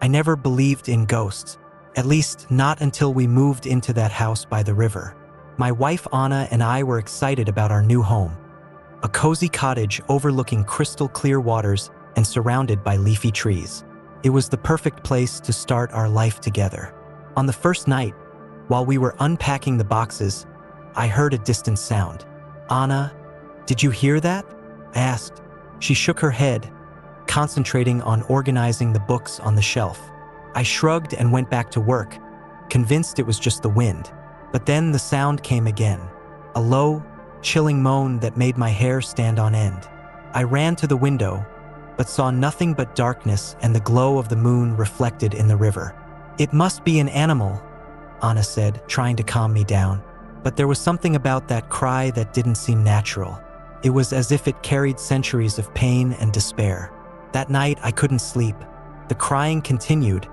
I never believed in ghosts, at least not until we moved into that house by the river. My wife Anna and I were excited about our new home, a cozy cottage overlooking crystal clear waters and surrounded by leafy trees. It was the perfect place to start our life together. On the first night, while we were unpacking the boxes, I heard a distant sound. "Anna, did you hear that?" I asked. She shook her head, concentrating on organizing the books on the shelf. I shrugged and went back to work, convinced it was just the wind. But then the sound came again, a low, chilling moan that made my hair stand on end. I ran to the window, but saw nothing but darkness and the glow of the moon reflected in the river. "It must be an animal," Anna said, trying to calm me down. But there was something about that cry that didn't seem natural. It was as if it carried centuries of pain and despair. That night, I couldn't sleep. The crying continued,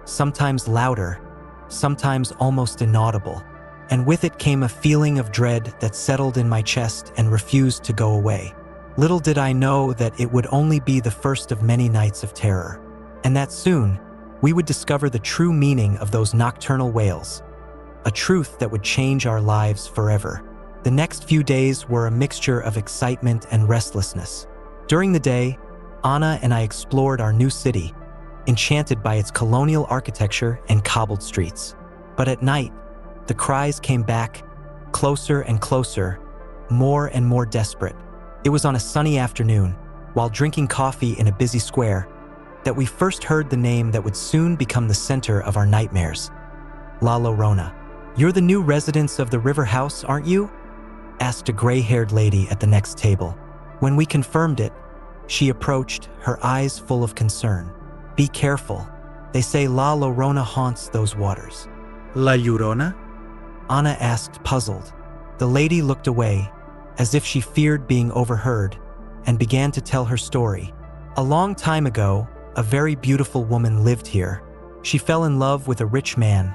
sometimes louder, sometimes almost inaudible. And with it came a feeling of dread that settled in my chest and refused to go away. Little did I know that it would only be the first of many nights of terror, and that soon we would discover the true meaning of those nocturnal wails, a truth that would change our lives forever. The next few days were a mixture of excitement and restlessness. During the day, Anna and I explored our new city, enchanted by its colonial architecture and cobbled streets. But at night, the cries came back, closer and closer, more and more desperate. It was on a sunny afternoon, while drinking coffee in a busy square, that we first heard the name that would soon become the center of our nightmares. La Llorona. "You're the new residents of the river house, aren't you?" asked a gray-haired lady at the next table. When we confirmed it, she approached, her eyes full of concern. "Be careful. They say La Llorona haunts those waters." La Llorona? Anna asked, puzzled. The lady looked away, as if she feared being overheard, and began to tell her story. A long time ago, a very beautiful woman lived here. She fell in love with a rich man,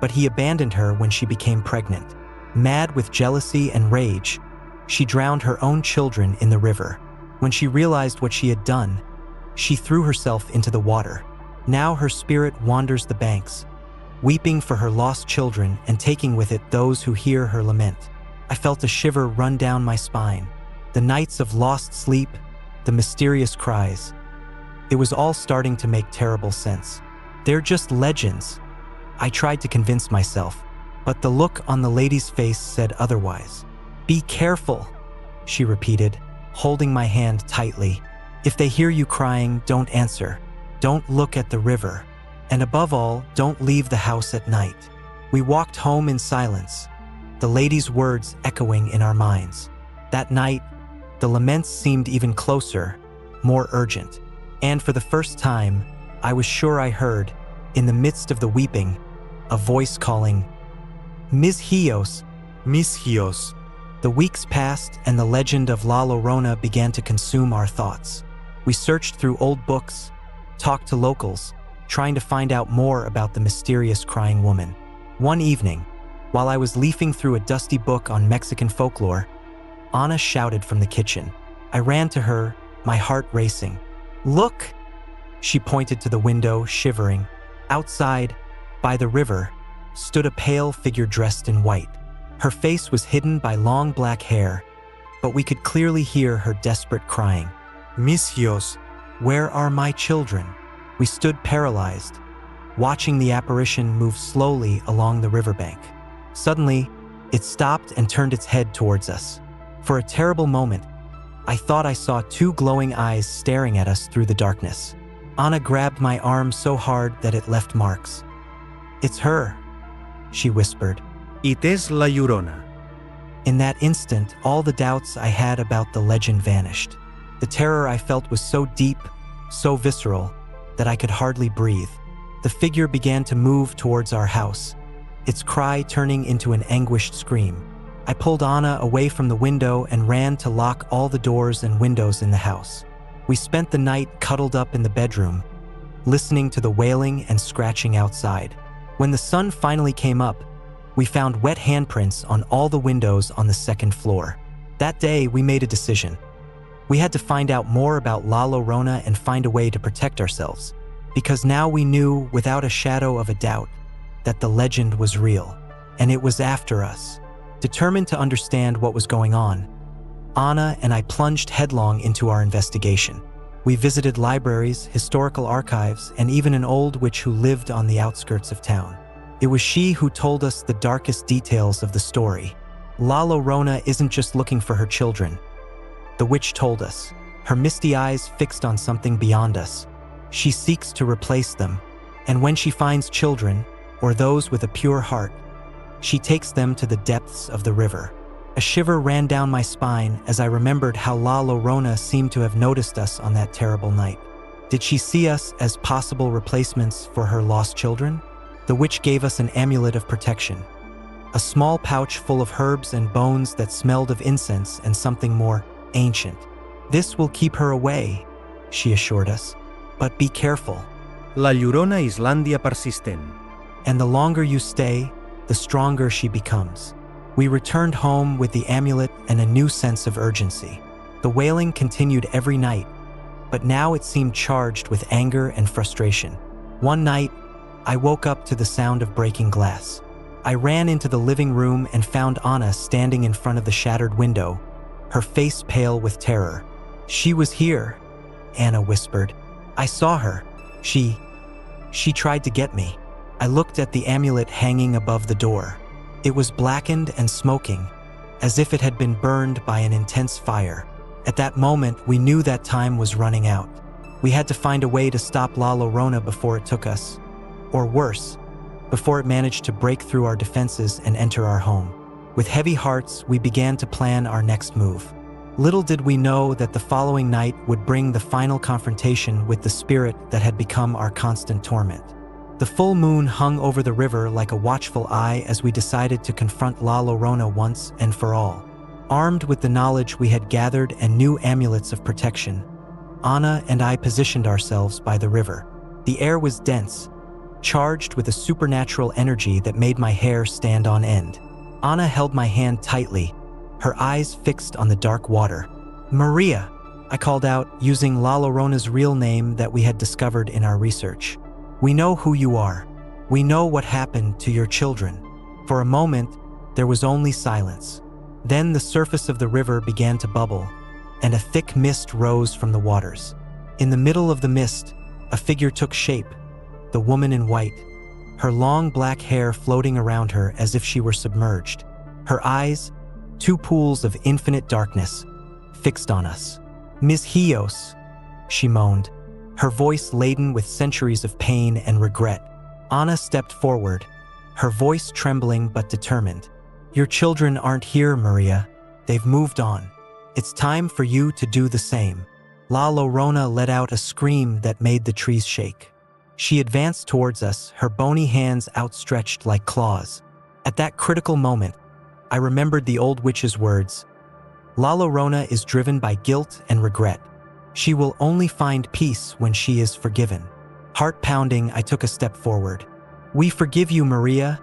but he abandoned her when she became pregnant. Mad with jealousy and rage, she drowned her own children in the river. When she realized what she had done, she threw herself into the water. Now her spirit wanders the banks, weeping for her lost children and taking with it those who hear her lament. I felt a shiver run down my spine. The nights of lost sleep, the mysterious cries. It was all starting to make terrible sense. They're just legends, I tried to convince myself, but the look on the lady's face said otherwise. "Be careful," she repeated, holding my hand tightly. "If they hear you crying, don't answer. Don't look at the river. And above all, don't leave the house at night." We walked home in silence, the lady's words echoing in our minds. That night, the laments seemed even closer, more urgent. And for the first time, I was sure I heard, in the midst of the weeping, a voice calling, "Ms. Hios, Miss Hios." The weeks passed and the legend of La Llorona began to consume our thoughts. We searched through old books, talked to locals, trying to find out more about the mysterious crying woman. One evening, while I was leafing through a dusty book on Mexican folklore, Anna shouted from the kitchen. I ran to her, my heart racing. "Look!" She pointed to the window, shivering. Outside, by the river, stood a pale figure dressed in white. Her face was hidden by long black hair, but we could clearly hear her desperate crying. Miss Hios. "Where are my children?" We stood paralyzed, watching the apparition move slowly along the riverbank. Suddenly, it stopped and turned its head towards us. For a terrible moment, I thought I saw two glowing eyes staring at us through the darkness. Anna grabbed my arm so hard that it left marks. "It's her," she whispered. It is La Llorona. In that instant, all the doubts I had about the legend vanished. The terror I felt was so deep, so visceral, that I could hardly breathe. The figure began to move towards our house, its cry turning into an anguished scream. I pulled Anna away from the window and ran to lock all the doors and windows in the house. We spent the night cuddled up in the bedroom, listening to the wailing and scratching outside. When the sun finally came up, we found wet handprints on all the windows on the second floor. That day, we made a decision. We had to find out more about La Llorona and find a way to protect ourselves. because now we knew without a shadow of a doubt that the legend was real, and it was after us. Determined to understand what was going on, Anna and I plunged headlong into our investigation. We visited libraries, historical archives, and even an old witch who lived on the outskirts of town. It was she who told us the darkest details of the story. La Llorona isn't just looking for her children. The witch told us, her misty eyes fixed on something beyond us. She seeks to replace them, and when she finds children, or those with a pure heart, she takes them to the depths of the river. A shiver ran down my spine as I remembered how La Llorona seemed to have noticed us on that terrible night. Did she see us as possible replacements for her lost children? The witch gave us an amulet of protection, a small pouch full of herbs and bones that smelled of incense and something more ancient. This will keep her away, she assured us, but be careful. La Llorona Islandia persistent. And the longer you stay, the stronger she becomes. We returned home with the amulet and a new sense of urgency. The wailing continued every night, but now it seemed charged with anger and frustration. One night, I woke up to the sound of breaking glass. I ran into the living room and found Anna standing in front of the shattered window, her face pale with terror. She was here, Anna whispered. I saw her. She tried to get me. I looked at the amulet hanging above the door. It was blackened and smoking, as if it had been burned by an intense fire. At that moment, we knew that time was running out. We had to find a way to stop La Llorona before it took us, or worse, before it managed to break through our defenses and enter our home. With heavy hearts, we began to plan our next move. Little did we know that the following night would bring the final confrontation with the spirit that had become our constant torment. The full moon hung over the river like a watchful eye as we decided to confront La Llorona once and for all. Armed with the knowledge we had gathered and new amulets of protection, Anna and I positioned ourselves by the river. The air was dense, charged with a supernatural energy that made my hair stand on end. Anna held my hand tightly, her eyes fixed on the dark water. Maria, I called out, using La Llorona's real name that we had discovered in our research. We know who you are. We know what happened to your children. For a moment, there was only silence. Then the surface of the river began to bubble, and a thick mist rose from the waters. In the middle of the mist, a figure took shape, the woman in white, her long black hair floating around her as if she were submerged. Her eyes, two pools of infinite darkness, fixed on us. Ms. Hios, she moaned, her voice laden with centuries of pain and regret. Anna stepped forward, her voice trembling but determined. Your children aren't here, Maria. They've moved on. It's time for you to do the same. La Llorona let out a scream that made the trees shake. She advanced towards us, her bony hands outstretched like claws. At that critical moment, I remembered the old witch's words. La Llorona is driven by guilt and regret. She will only find peace when she is forgiven. Heart pounding, I took a step forward. We forgive you, Maria,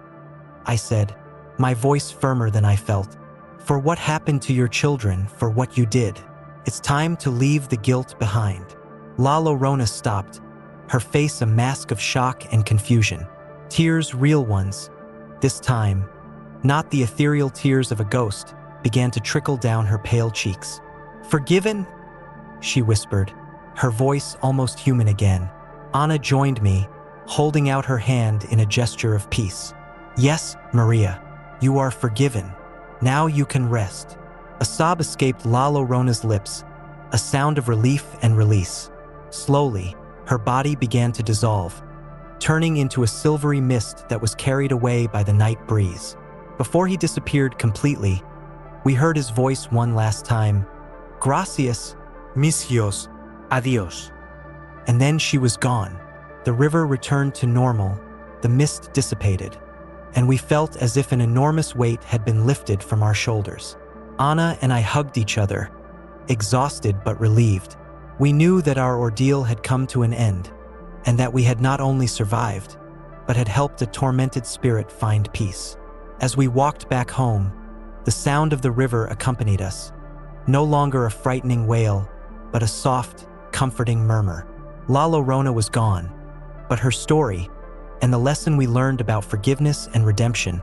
I said, my voice firmer than I felt. For what happened to your children, for what you did. It's time to leave the guilt behind. La Llorona stopped, her face a mask of shock and confusion. Tears, real ones, this time, not the ethereal tears of a ghost, began to trickle down her pale cheeks. Forgiven? She whispered, her voice almost human again. Anna joined me, holding out her hand in a gesture of peace. Yes, Maria, you are forgiven. Now you can rest. A sob escaped La Llorona's lips, a sound of relief and release. Slowly, her body began to dissolve, turning into a silvery mist that was carried away by the night breeze. Before he disappeared completely, we heard his voice one last time. Gracias, Misios, adios. and then she was gone. The river returned to normal, the mist dissipated, and we felt as if an enormous weight had been lifted from our shoulders. Anna and I hugged each other, exhausted but relieved. We knew that our ordeal had come to an end, and that we had not only survived, but had helped a tormented spirit find peace. As we walked back home, the sound of the river accompanied us, no longer a frightening wail, but a soft, comforting murmur. La Llorona was gone, but her story, and the lesson we learned about forgiveness and redemption,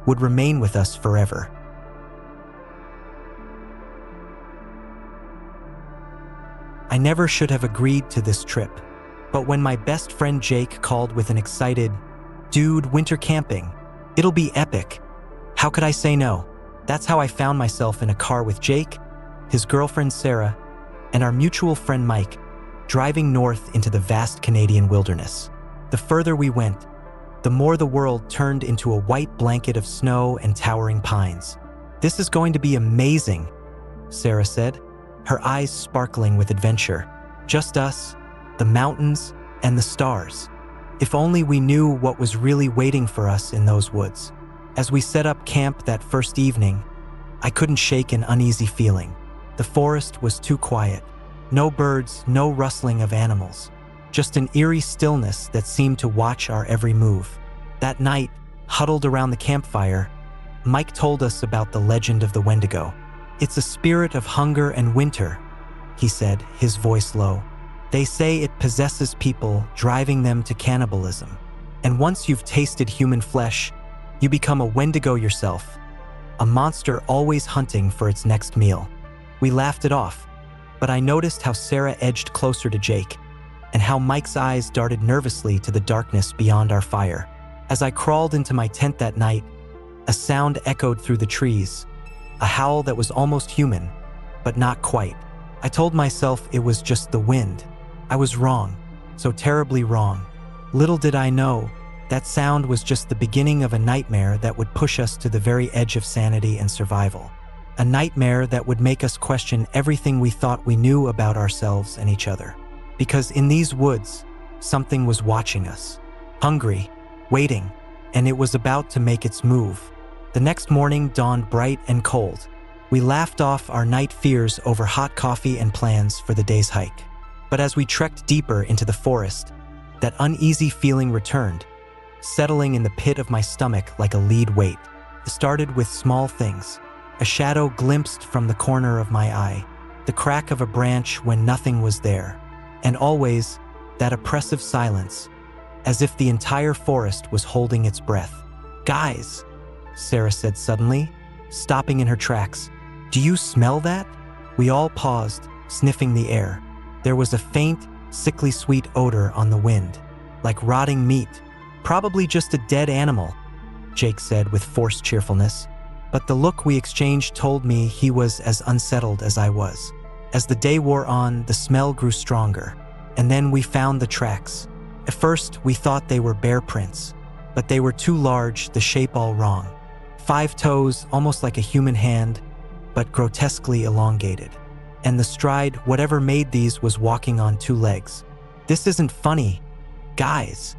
would remain with us forever. I never should have agreed to this trip, but when my best friend Jake called with an excited, "Dude, winter camping, it'll be epic," how could I say no? That's how I found myself in a car with Jake, his girlfriend Sarah, and our mutual friend Mike, driving north into the vast Canadian wilderness. The further we went, the more the world turned into a white blanket of snow and towering pines. "This is going to be amazing," Sarah said, her eyes sparkling with adventure. "Just us, the mountains, and the stars. If only we knew what was really waiting for us in those woods." As we set up camp that first evening, I couldn't shake an uneasy feeling. The forest was too quiet. No birds, no rustling of animals. Just an eerie stillness that seemed to watch our every move. That night, huddled around the campfire, Mike told us about the legend of the Wendigo. "It's a spirit of hunger and winter," he said, his voice low. "They say it possesses people, driving them to cannibalism. And once you've tasted human flesh, you become a Wendigo yourself, a monster always hunting for its next meal." We laughed it off, but I noticed how Sarah edged closer to Jake, and how Mike's eyes darted nervously to the darkness beyond our fire. As I crawled into my tent that night, a sound echoed through the trees, a howl that was almost human, but not quite. I told myself it was just the wind. I was wrong, so terribly wrong. Little did I know, that sound was just the beginning of a nightmare that would push us to the very edge of sanity and survival. A nightmare that would make us question everything we thought we knew about ourselves and each other. Because in these woods, something was watching us. Hungry, waiting, and it was about to make its move. The next morning dawned bright and cold. We laughed off our night fears over hot coffee and plans for the day's hike. But as we trekked deeper into the forest, that uneasy feeling returned, settling in the pit of my stomach like a lead weight. It started with small things. A shadow glimpsed from the corner of my eye, the crack of a branch when nothing was there, and always that oppressive silence, as if the entire forest was holding its breath. "Guys," Sarah said suddenly, stopping in her tracks, "do you smell that?" We all paused, sniffing the air. There was a faint, sickly sweet odor on the wind, like rotting meat. "Probably just a dead animal," Jake said with forced cheerfulness. But the look we exchanged told me he was as unsettled as I was. As the day wore on, the smell grew stronger, and then we found the tracks. At first, we thought they were bear prints, but they were too large, the shape all wrong. 5 toes, almost like a human hand, but grotesquely elongated. And the stride, whatever made these, was walking on 2 legs. "This isn't funny, guys,"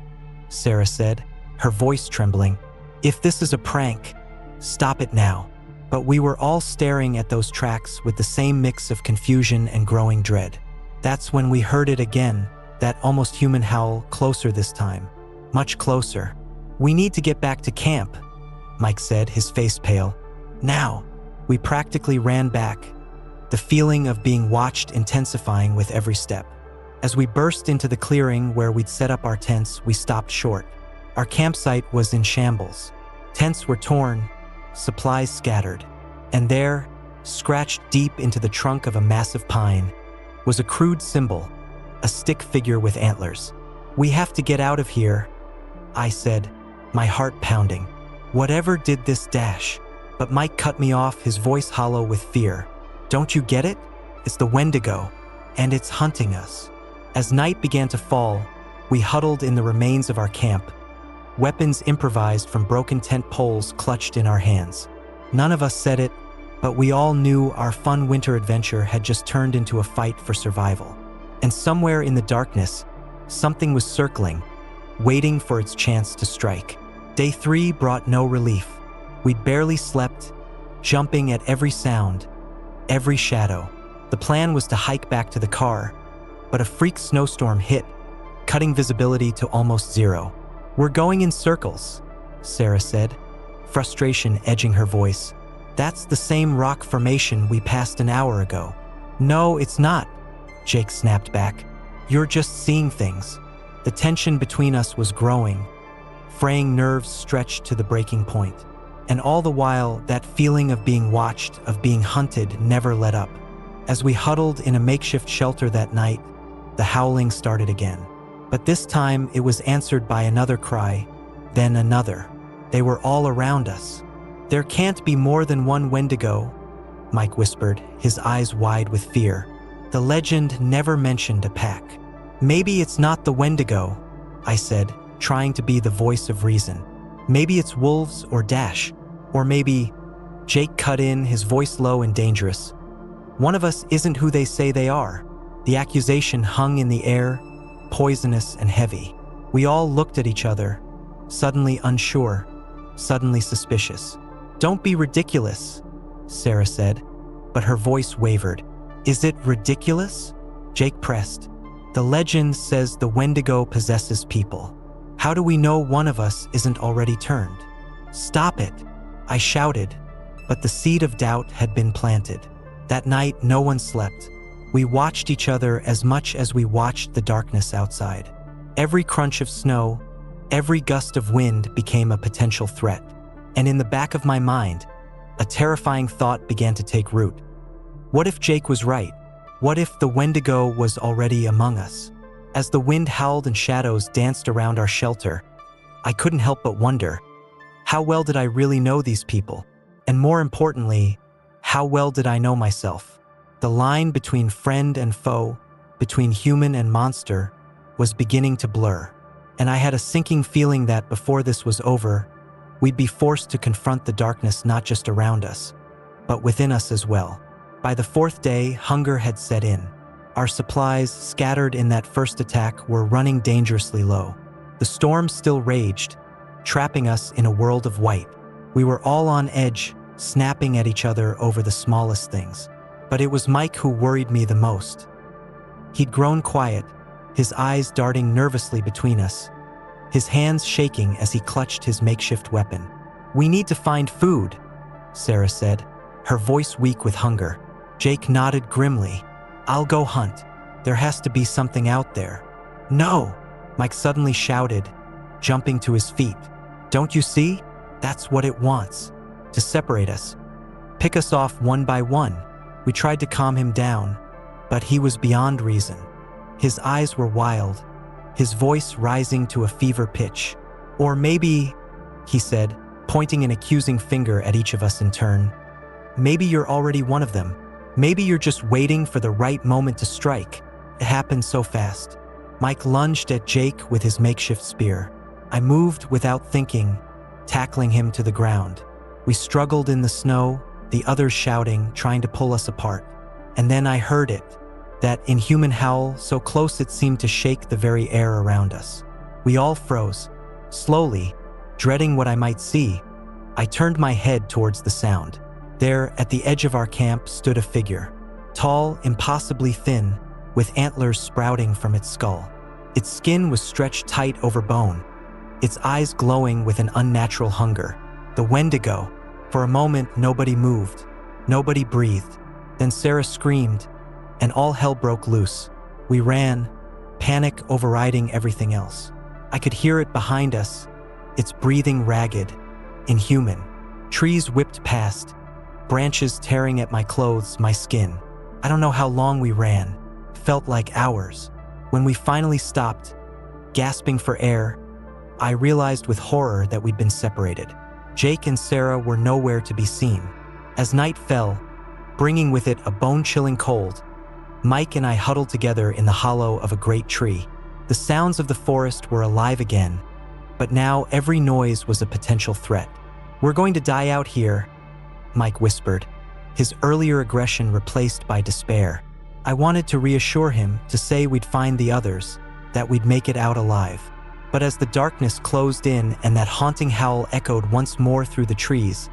Sarah said, her voice trembling. "If this is a prank, stop it now." But we were all staring at those tracks with the same mix of confusion and growing dread. That's when we heard it again, that almost human howl, closer this time. Much closer. "We need to get back to camp," Mike said, his face pale. "Now." We practically ran back, the feeling of being watched intensifying with every step. As we burst into the clearing where we'd set up our tents, we stopped short. Our campsite was in shambles. Tents were torn, supplies scattered, and there, scratched deep into the trunk of a massive pine, was a crude symbol, a stick figure with antlers. "We have to get out of here," I said, my heart pounding. "Whatever did this dash?" But Mike cut me off, his voice hollow with fear. "Don't you get it? It's the Wendigo, and it's hunting us." As night began to fall, we huddled in the remains of our camp, weapons improvised from broken tent poles clutched in our hands. None of us said it, but we all knew our fun winter adventure had just turned into a fight for survival. And somewhere in the darkness, something was circling, waiting for its chance to strike. Day 3 brought no relief. We'd barely slept, jumping at every sound, every shadow. The plan was to hike back to the car, but a freak snowstorm hit, cutting visibility to almost zero. "We're going in circles," Sarah said, frustration edging her voice. "That's the same rock formation we passed an hour ago." "No, it's not," Jake snapped back. "You're just seeing things." The tension between us was growing, fraying nerves stretched to the breaking point. And all the while, that feeling of being watched, of being hunted, never let up. As we huddled in a makeshift shelter that night, the howling started again. But this time, it was answered by another cry, then another. They were all around us. "There can't be more than one Wendigo," Mike whispered, his eyes wide with fear. "The legend never mentioned a pack." "Maybe it's not the Wendigo," I said, trying to be the voice of reason. "Maybe it's wolves or Dash. Or maybe—" Jake cut in, his voice low and dangerous. "One of us isn't who they say they are." The accusation hung in the air, poisonous and heavy. We all looked at each other, suddenly unsure, suddenly suspicious. "Don't be ridiculous," Sarah said, but her voice wavered. "Is it ridiculous?" Jake pressed. "The legend says the Wendigo possesses people. How do we know one of us isn't already turned?" "Stop it," I shouted, but the seed of doubt had been planted. That night, no one slept. We watched each other as much as we watched the darkness outside. Every crunch of snow, every gust of wind became a potential threat. And in the back of my mind, a terrifying thought began to take root. What if Jake was right? What if the Wendigo was already among us? As the wind howled and shadows danced around our shelter, I couldn't help but wonder, how well did I really know these people? And more importantly, how well did I know myself? The line between friend and foe, between human and monster, was beginning to blur. And I had a sinking feeling that before this was over, we'd be forced to confront the darkness not just around us, but within us as well. By the fourth day, hunger had set in. Our supplies, scattered in that first attack, were running dangerously low. The storm still raged, trapping us in a world of white. We were all on edge, snapping at each other over the smallest things. But it was Mike who worried me the most. He'd grown quiet, his eyes darting nervously between us, his hands shaking as he clutched his makeshift weapon. "We need to find food," Sarah said, her voice weak with hunger. Jake nodded grimly. "I'll go hunt. There has to be something out there." "No!" Mike suddenly shouted, jumping to his feet. "Don't you see? That's what it wants. To separate us. Pick us off one by one." We tried to calm him down, but he was beyond reason. His eyes were wild, his voice rising to a fever pitch. "Or maybe," he said, pointing an accusing finger at each of us in turn, "maybe you're already one of them. Maybe you're just waiting for the right moment to strike." It happened so fast. Mike lunged at Jake with his makeshift spear. I moved without thinking, tackling him to the ground. We struggled in the snow, the others shouting, trying to pull us apart. And then I heard it, that inhuman howl, so close it seemed to shake the very air around us. We all froze. Slowly, dreading what I might see, I turned my head towards the sound. There, at the edge of our camp, stood a figure. Tall, impossibly thin, with antlers sprouting from its skull. Its skin was stretched tight over bone, its eyes glowing with an unnatural hunger. The Wendigo. For a moment, nobody moved. Nobody breathed. Then Sarah screamed, and all hell broke loose. We ran, panic overriding everything else. I could hear it behind us, its breathing ragged, inhuman. Trees whipped past, branches tearing at my clothes, my skin. I don't know how long we ran. Felt like hours. When we finally stopped, gasping for air, I realized with horror that we'd been separated. Jake and Sarah were nowhere to be seen. As night fell, bringing with it a bone-chilling cold, Mike and I huddled together in the hollow of a great tree. The sounds of the forest were alive again, but now every noise was a potential threat. "We're going to die out here," Mike whispered, his earlier aggression replaced by despair. I wanted to reassure him, to say we'd find the others, that we'd make it out alive. But as the darkness closed in and that haunting howl echoed once more through the trees,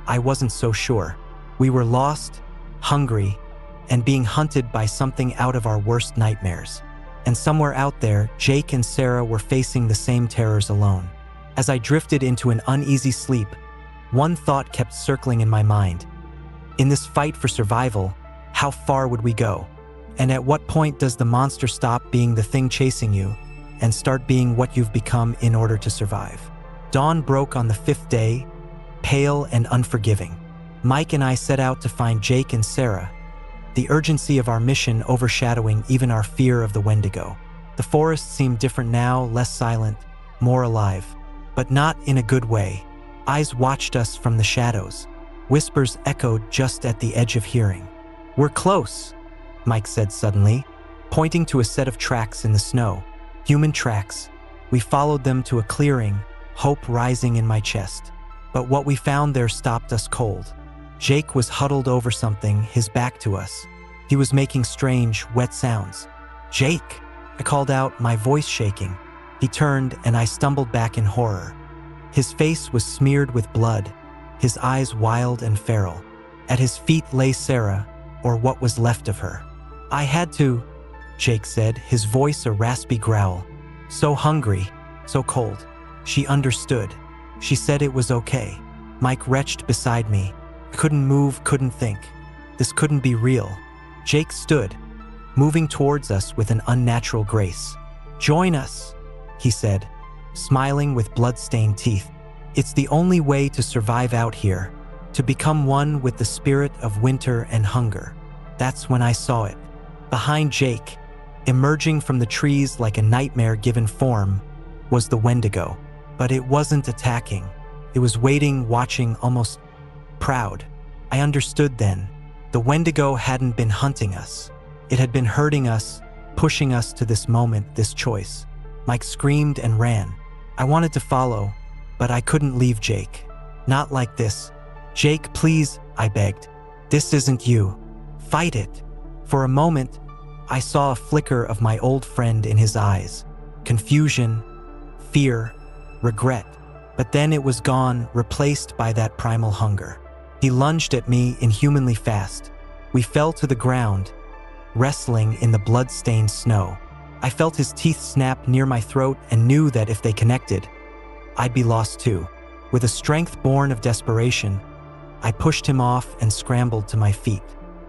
I wasn't so sure. We were lost, hungry, and being hunted by something out of our worst nightmares. And somewhere out there, Jake and Sarah were facing the same terrors alone. As I drifted into an uneasy sleep, one thought kept circling in my mind. In this fight for survival, how far would we go? And at what point does the monster stop being the thing chasing you and start being what you've become in order to survive. Dawn broke on the 5th day, pale and unforgiving. Mike and I set out to find Jake and Sarah, the urgency of our mission overshadowing even our fear of the Wendigo. The forest seemed different now, less silent, more alive, but not in a good way. Eyes watched us from the shadows. Whispers echoed just at the edge of hearing. "We're close," Mike said suddenly, pointing to a set of tracks in the snow. Human tracks. We followed them to a clearing, hope rising in my chest. But what we found there stopped us cold. Jake was huddled over something, his back to us. He was making strange, wet sounds. "Jake!" I called out, my voice shaking. He turned and I stumbled back in horror. His face was smeared with blood, his eyes wild and feral. At his feet lay Sarah, or what was left of her. "I had to," Jake said, his voice a raspy growl. "So hungry, so cold." She understood. She said it was okay. Mike retched beside me. Couldn't move, couldn't think. This couldn't be real. Jake stood, moving towards us with an unnatural grace. "Join us," he said, smiling with blood-stained teeth. "It's the only way to survive out here, to become one with the spirit of winter and hunger." That's when I saw it. Behind Jake, emerging from the trees like a nightmare-given form, was the Wendigo. But it wasn't attacking. It was waiting, watching, almost proud. I understood then. The Wendigo hadn't been hunting us. It had been hurting us, pushing us to this moment, this choice. Mike screamed and ran. I wanted to follow, but I couldn't leave Jake. "Not like this. Jake, please," I begged. "This isn't you. Fight it." For a moment, I saw a flicker of my old friend in his eyes. Confusion, fear, regret. But then it was gone, replaced by that primal hunger. He lunged at me inhumanly fast. We fell to the ground, wrestling in the blood-stained snow. I felt his teeth snap near my throat and knew that if they connected, I'd be lost too. With a strength born of desperation, I pushed him off and scrambled to my feet.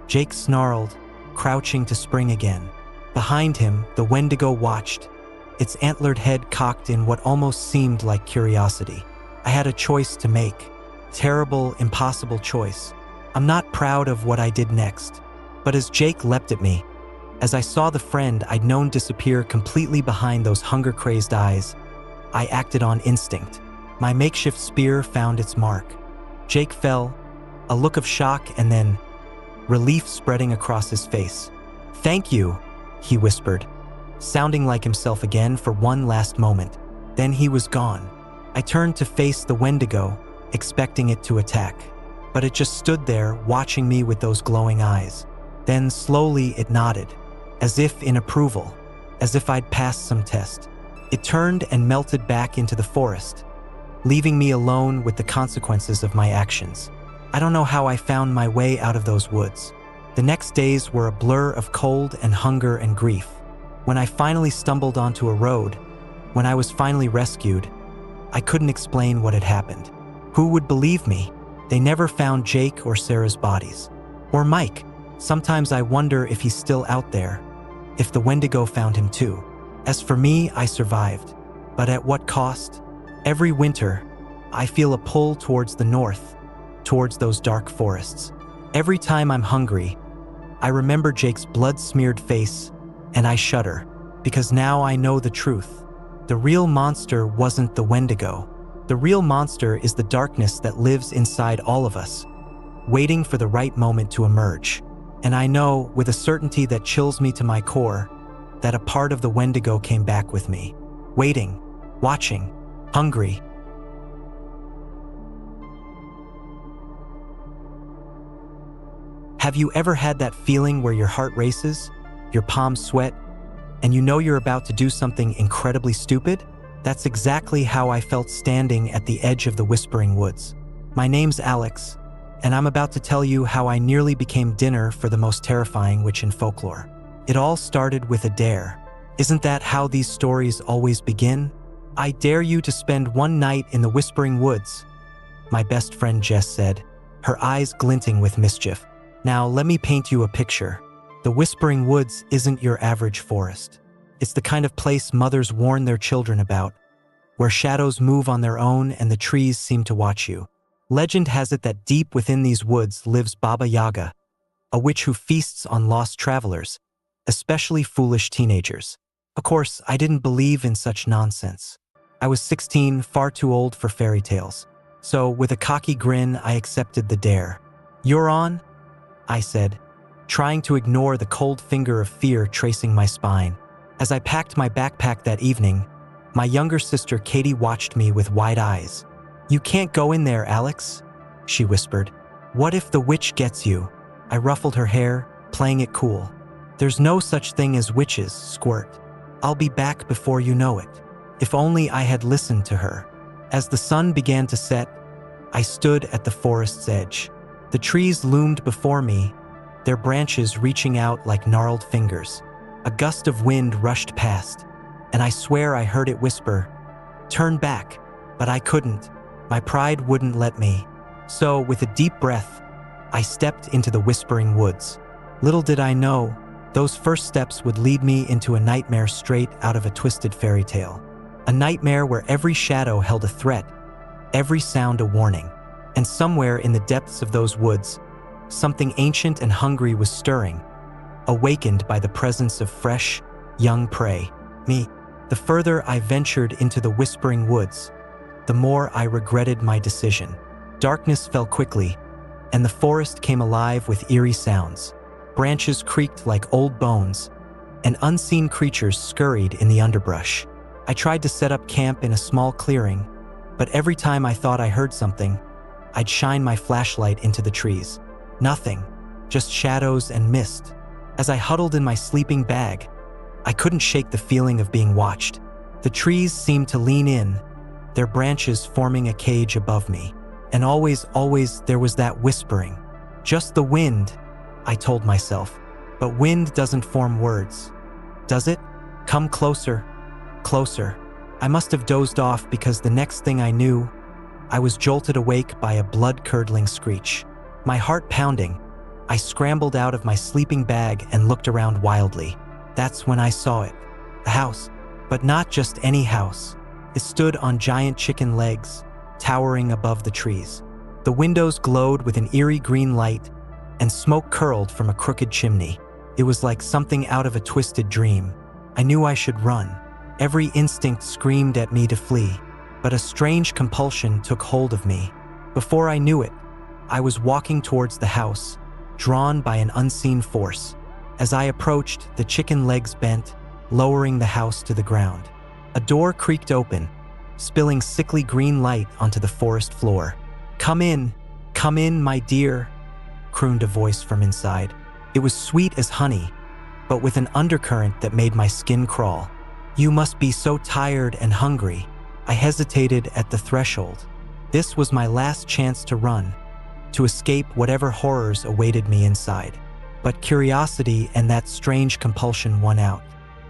Jake snarled, crouching to spring again. Behind him, the Wendigo watched, its antlered head cocked in what almost seemed like curiosity. I had a choice to make. Terrible, impossible choice. I'm not proud of what I did next. But as Jake leapt at me, as I saw the friend I'd known disappear completely behind those hunger-crazed eyes, I acted on instinct. My makeshift spear found its mark. Jake fell, a look of shock and then relief spreading across his face. "Thank you," he whispered, sounding like himself again for one last moment. Then he was gone. I turned to face the Wendigo, expecting it to attack. But it just stood there, watching me with those glowing eyes. Then slowly it nodded, as if in approval, as if I'd passed some test. It turned and melted back into the forest, leaving me alone with the consequences of my actions. I don't know how I found my way out of those woods. The next days were a blur of cold and hunger and grief. When I finally stumbled onto a road, when I was finally rescued, I couldn't explain what had happened. Who would believe me? They never found Jake or Sarah's bodies. Or Mike. Sometimes I wonder if he's still out there, if the Wendigo found him too. As for me, I survived. But at what cost? Every winter, I feel a pull towards the north, towards those dark forests. Every time I'm hungry, I remember Jake's blood-smeared face, and I shudder, because now I know the truth. The real monster wasn't the Wendigo. The real monster is the darkness that lives inside all of us, waiting for the right moment to emerge. And I know, with a certainty that chills me to my core, that a part of the Wendigo came back with me, waiting, watching, hungry. Have you ever had that feeling where your heart races, your palms sweat, and you know you're about to do something incredibly stupid? That's exactly how I felt standing at the edge of the Whispering Woods. My name's Alex, and I'm about to tell you how I nearly became dinner for the most terrifying witch in folklore. It all started with a dare. Isn't that how these stories always begin? "I dare you to spend one night in the Whispering Woods," my best friend Jess said, her eyes glinting with mischief. Now let me paint you a picture. The Whispering Woods isn't your average forest. It's the kind of place mothers warn their children about, where shadows move on their own and the trees seem to watch you. Legend has it that deep within these woods lives Baba Yaga, a witch who feasts on lost travelers, especially foolish teenagers. Of course, I didn't believe in such nonsense. I was 16, far too old for fairy tales. So, with a cocky grin, I accepted the dare. "You're on?" I said, trying to ignore the cold finger of fear tracing my spine. As I packed my backpack that evening, my younger sister Katie watched me with wide eyes. "You can't go in there, Alex," she whispered. "What if the witch gets you?" I ruffled her hair, playing it cool. "There's no such thing as witches, squirt. I'll be back before you know it." If only I had listened to her. As the sun began to set, I stood at the forest's edge. The trees loomed before me, their branches reaching out like gnarled fingers. A gust of wind rushed past, and I swear I heard it whisper, "Turn back," but I couldn't. My pride wouldn't let me. So, with a deep breath, I stepped into the whispering woods. Little did I know, those first steps would lead me into a nightmare straight out of a twisted fairy tale. A nightmare where every shadow held a threat, every sound a warning. And somewhere in the depths of those woods, something ancient and hungry was stirring, awakened by the presence of fresh, young prey. Me. The further I ventured into the whispering woods, the more I regretted my decision. Darkness fell quickly, and the forest came alive with eerie sounds. Branches creaked like old bones, and unseen creatures scurried in the underbrush. I tried to set up camp in a small clearing, but every time I thought I heard something, I'd shine my flashlight into the trees. Nothing, just shadows and mist. As I huddled in my sleeping bag, I couldn't shake the feeling of being watched. The trees seemed to lean in, their branches forming a cage above me. And always there was that whispering. "Just the wind," I told myself. But wind doesn't form words, does it? "Come closer, closer." I must have dozed off because the next thing I knew, I was jolted awake by a blood-curdling screech. My heart pounding, I scrambled out of my sleeping bag and looked around wildly. That's when I saw it. A house, but not just any house. It stood on giant chicken legs, towering above the trees. The windows glowed with an eerie green light, and smoke curled from a crooked chimney. It was like something out of a twisted dream. I knew I should run. Every instinct screamed at me to flee, but a strange compulsion took hold of me. Before I knew it, I was walking towards the house, drawn by an unseen force. As I approached, the chicken legs bent, lowering the house to the ground. A door creaked open, spilling sickly green light onto the forest floor. Come in, my dear," crooned a voice from inside. It was sweet as honey, but with an undercurrent that made my skin crawl. "You must be so tired and hungry." I hesitated at the threshold. This was my last chance to run, to escape whatever horrors awaited me inside. But curiosity and that strange compulsion won out.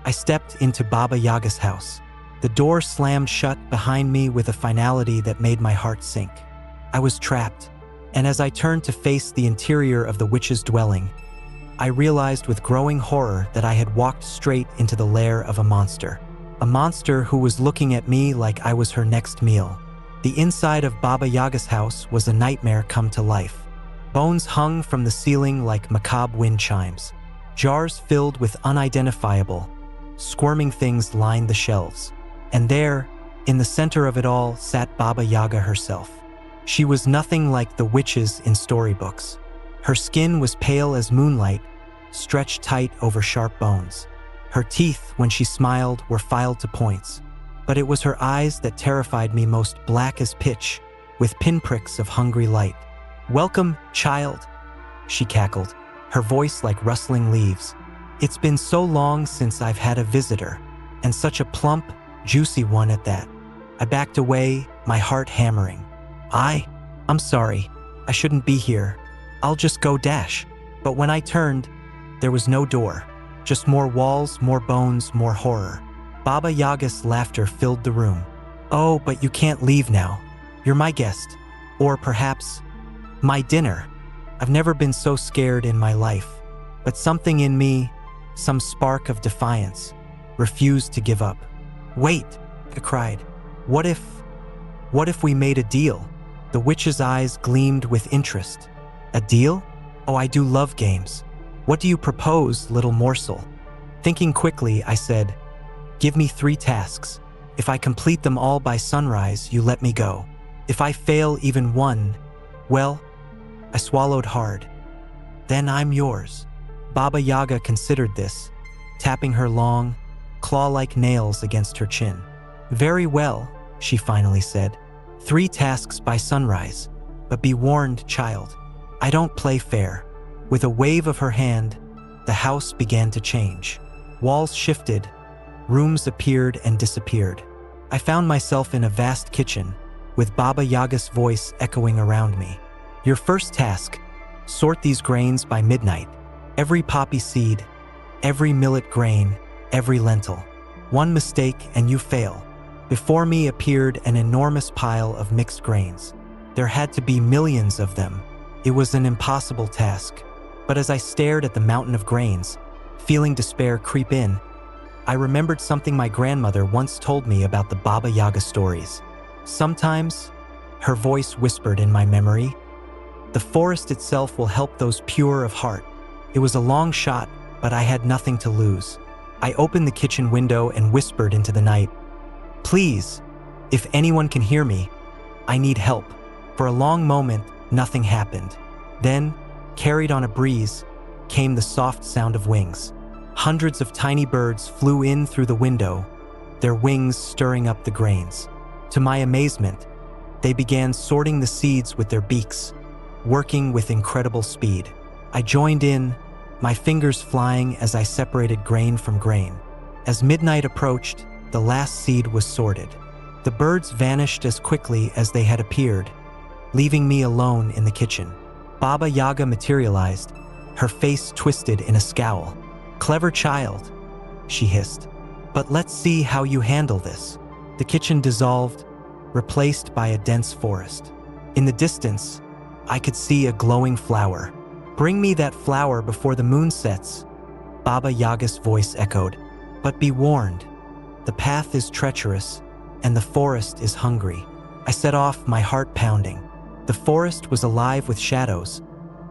I stepped into Baba Yaga's house. The door slammed shut behind me with a finality that made my heart sink. I was trapped, and as I turned to face the interior of the witch's dwelling, I realized with growing horror that I had walked straight into the lair of a monster. A monster who was looking at me like I was her next meal. The inside of Baba Yaga's house was a nightmare come to life. Bones hung from the ceiling like macabre wind chimes. Jars filled with unidentifiable, squirming things lined the shelves. And there, in the center of it all, sat Baba Yaga herself. She was nothing like the witches in storybooks. Her skin was pale as moonlight, stretched tight over sharp bones. Her teeth, when she smiled, were filed to points. But it was her eyes that terrified me most, black as pitch, with pinpricks of hungry light. "Welcome, child," she cackled, her voice like rustling leaves. "It's been so long since I've had a visitor, and such a plump, juicy one at that." I backed away, my heart hammering. I'm sorry. I shouldn't be here. I'll just go dash." But when I turned, there was no door. Just more walls, more bones, more horror. Baba Yaga's laughter filled the room. "Oh, but you can't leave now. You're my guest. Or perhaps, my dinner." I've never been so scared in my life. But something in me, some spark of defiance, refused to give up. "Wait," I cried. What if we made a deal?" The witch's eyes gleamed with interest. "A deal? Oh, I do love games. What do you propose, little morsel?" Thinking quickly, I said, "Give me 3 tasks. If I complete them all by sunrise, you let me go. If I fail even one, well," I swallowed hard, "then I'm yours." Baba Yaga considered this, tapping her long, claw-like nails against her chin. "Very well," she finally said. 3 tasks by sunrise, but be warned, child, I don't play fair." With a wave of her hand, the house began to change. Walls shifted, rooms appeared and disappeared. I found myself in a vast kitchen, with Baba Yaga's voice echoing around me. "Your first task, sort these grains by midnight. Every poppy seed, every millet grain, every lentil. One mistake and you fail." Before me appeared an enormous pile of mixed grains. There had to be millions of them. It was an impossible task. But as I stared at the mountain of grains, feeling despair creep in, I remembered something my grandmother once told me about the Baba Yaga stories. Sometimes, her voice whispered in my memory, "The forest itself will help those pure of heart." It was a long shot, but I had nothing to lose. I opened the kitchen window and whispered into the night, "Please, if anyone can hear me, I need help." For a long moment, nothing happened. Then, carried on a breeze, came the soft sound of wings. Hundreds of tiny birds flew in through the window, their wings stirring up the grains. To my amazement, they began sorting the seeds with their beaks, working with incredible speed. I joined in, my fingers flying as I separated grain from grain. As midnight approached, the last seed was sorted. The birds vanished as quickly as they had appeared, leaving me alone in the kitchen. Baba Yaga materialized, her face twisted in a scowl. "Clever child," she hissed. "But let's see how you handle this." The kitchen dissolved, replaced by a dense forest. In the distance, I could see a glowing flower. "Bring me that flower before the moon sets," Baba Yaga's voice echoed. "But be warned, the path is treacherous and the forest is hungry." I set off, my heart pounding. The forest was alive with shadows,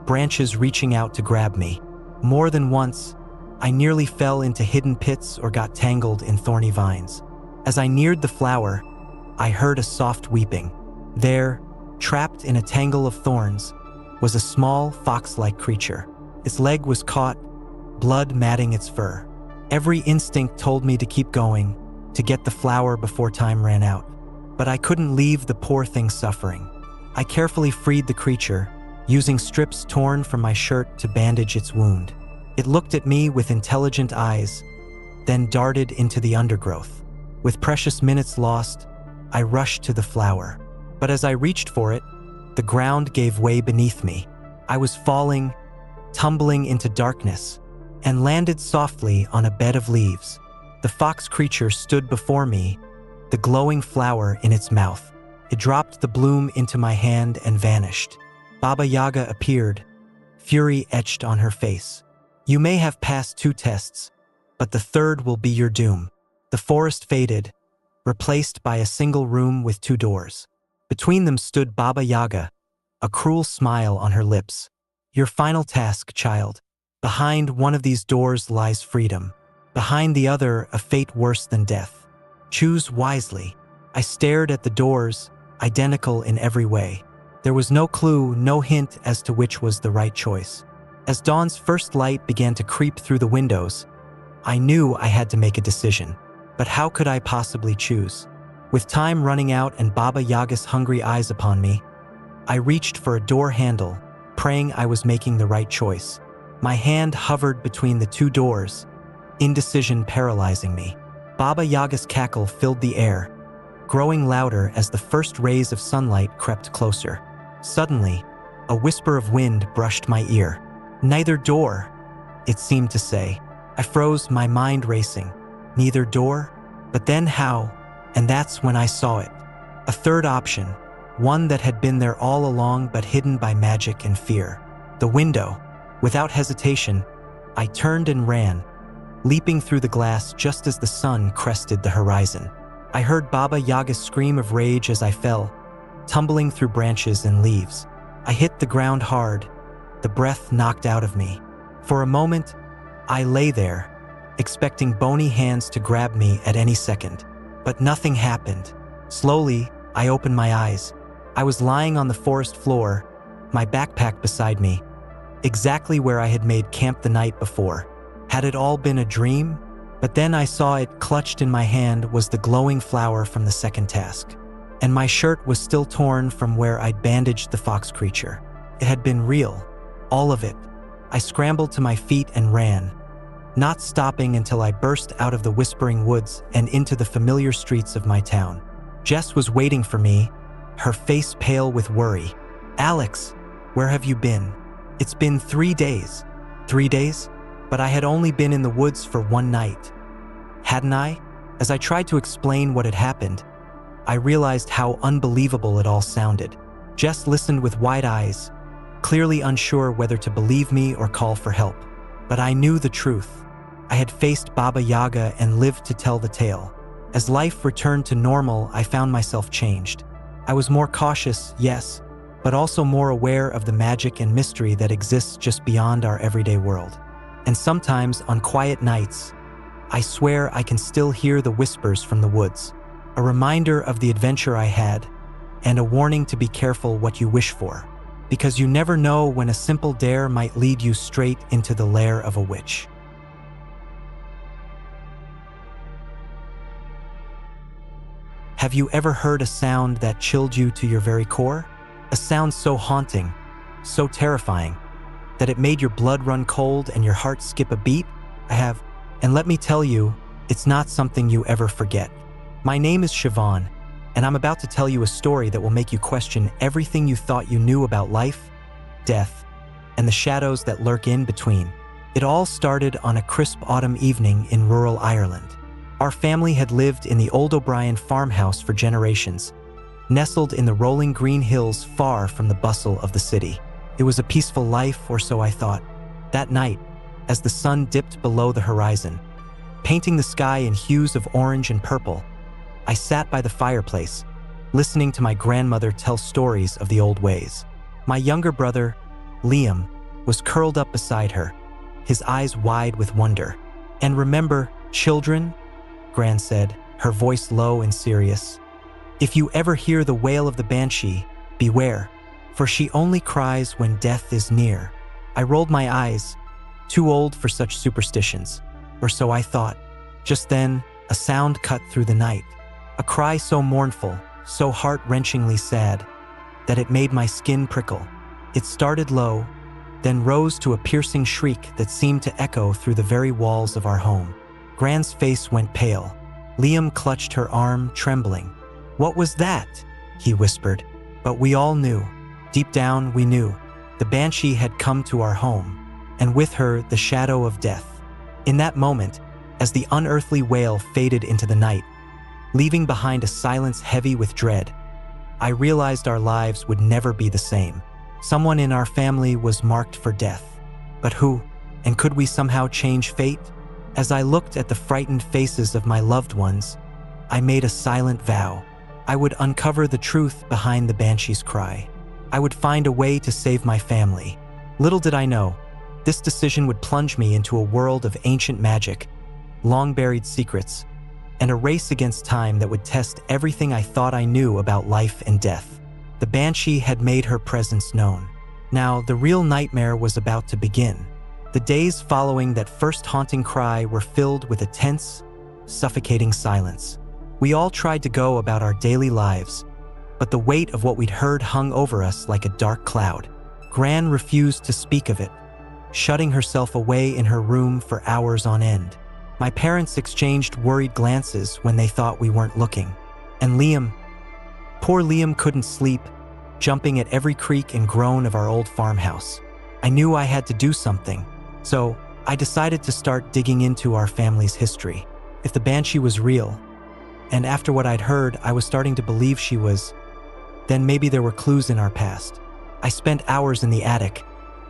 branches reaching out to grab me. More than once, I nearly fell into hidden pits or got tangled in thorny vines. As I neared the flower, I heard a soft weeping. There, trapped in a tangle of thorns, was a small, fox-like creature. Its leg was caught, blood matting its fur. Every instinct told me to keep going, to get the flower before time ran out. But I couldn't leave the poor thing suffering. I carefully freed the creature, using strips torn from my shirt to bandage its wound. It looked at me with intelligent eyes, then darted into the undergrowth. With precious minutes lost, I rushed to the flower. But as I reached for it, the ground gave way beneath me. I was falling, tumbling into darkness, and landed softly on a bed of leaves. The fox creature stood before me, the glowing flower in its mouth. It dropped the bloom into my hand and vanished. Baba Yaga appeared, fury etched on her face. "You may have passed 2 tests, but the 3rd will be your doom." The forest faded, replaced by a single room with 2 doors. Between them stood Baba Yaga, a cruel smile on her lips. "Your final task, child. Behind one of these doors lies freedom. Behind the other, a fate worse than death. Choose wisely." I stared at the doors, identical in every way. There was no clue, no hint as to which was the right choice. As dawn's first light began to creep through the windows, I knew I had to make a decision. But how could I possibly choose? With time running out and Baba Yaga's hungry eyes upon me, I reached for a door handle, praying I was making the right choice. My hand hovered between the 2 doors, indecision paralyzing me. Baba Yaga's cackle filled the air, growing louder as the first rays of sunlight crept closer. Suddenly, a whisper of wind brushed my ear. "Neither door," it seemed to say. I froze, my mind racing. Neither door? But then how? And that's when I saw it. A 3rd option, one that had been there all along but hidden by magic and fear. The window. Without hesitation, I turned and ran, leaping through the glass just as the sun crested the horizon. I heard Baba Yaga's scream of rage as I fell, tumbling through branches and leaves. I hit the ground hard, the breath knocked out of me. For a moment, I lay there, expecting bony hands to grab me at any second. But nothing happened. Slowly, I opened my eyes. I was lying on the forest floor, my backpack beside me, exactly where I had made camp the night before. Had it all been a dream? But then I saw it clutched in my hand was the glowing flower from the second task. And my shirt was still torn from where I'd bandaged the fox creature. It had been real, all of it. I scrambled to my feet and ran, not stopping until I burst out of the whispering woods and into the familiar streets of my town. Jess was waiting for me, her face pale with worry. "Alex, where have you been? It's been 3 days." 3 days? But I had only been in the woods for 1 night. Hadn't I? As I tried to explain what had happened, I realized how unbelievable it all sounded. Jess listened with wide eyes, clearly unsure whether to believe me or call for help. But I knew the truth. I had faced Baba Yaga and lived to tell the tale. As life returned to normal, I found myself changed. I was more cautious, yes, but also more aware of the magic and mystery that exists just beyond our everyday world. And sometimes, on quiet nights, I swear I can still hear the whispers from the woods, a reminder of the adventure I had, and a warning to be careful what you wish for, because you never know when a simple dare might lead you straight into the lair of a witch. Have you ever heard a sound that chilled you to your very core? A sound so haunting, so terrifying, that it made your blood run cold and your heart skip a beat? I have, and let me tell you, it's not something you ever forget. My name is Siobhan, and I'm about to tell you a story that will make you question everything you thought you knew about life, death, and the shadows that lurk in between. It all started on a crisp autumn evening in rural Ireland. Our family had lived in the old O'Brien farmhouse for generations, nestled in the rolling green hills far from the bustle of the city. It was a peaceful life, or so I thought. That night, as the sun dipped below the horizon, painting the sky in hues of orange and purple, I sat by the fireplace, listening to my grandmother tell stories of the old ways. My younger brother, Liam, was curled up beside her, his eyes wide with wonder. "And remember, children," Gran said, her voice low and serious, "if you ever hear the wail of the Banshee, beware, for she only cries when death is near." I rolled my eyes, too old for such superstitions, or so I thought. Just then, a sound cut through the night, a cry so mournful, so heart-wrenchingly sad, that it made my skin prickle. It started low, then rose to a piercing shriek that seemed to echo through the very walls of our home. Gran's face went pale. Liam clutched her arm, trembling. "What was that?" he whispered. But we all knew. Deep down, we knew. The Banshee had come to our home, and with her, the shadow of death. In that moment, as the unearthly wail faded into the night, leaving behind a silence heavy with dread, I realized our lives would never be the same. Someone in our family was marked for death. But who? And could we somehow change fate? As I looked at the frightened faces of my loved ones, I made a silent vow. I would uncover the truth behind the Banshee's cry. I would find a way to save my family. Little did I know, this decision would plunge me into a world of ancient magic, long-buried secrets, and a race against time that would test everything I thought I knew about life and death. The Banshee had made her presence known. Now, the real nightmare was about to begin. The days following that first haunting cry were filled with a tense, suffocating silence. We all tried to go about our daily lives, but the weight of what we'd heard hung over us like a dark cloud. Gran refused to speak of it, shutting herself away in her room for hours on end. My parents exchanged worried glances when they thought we weren't looking. And Liam, poor Liam couldn't sleep, jumping at every creak and groan of our old farmhouse. I knew I had to do something. So, I decided to start digging into our family's history. If the Banshee was real, and after what I'd heard, I was starting to believe she was, then maybe there were clues in our past. I spent hours in the attic,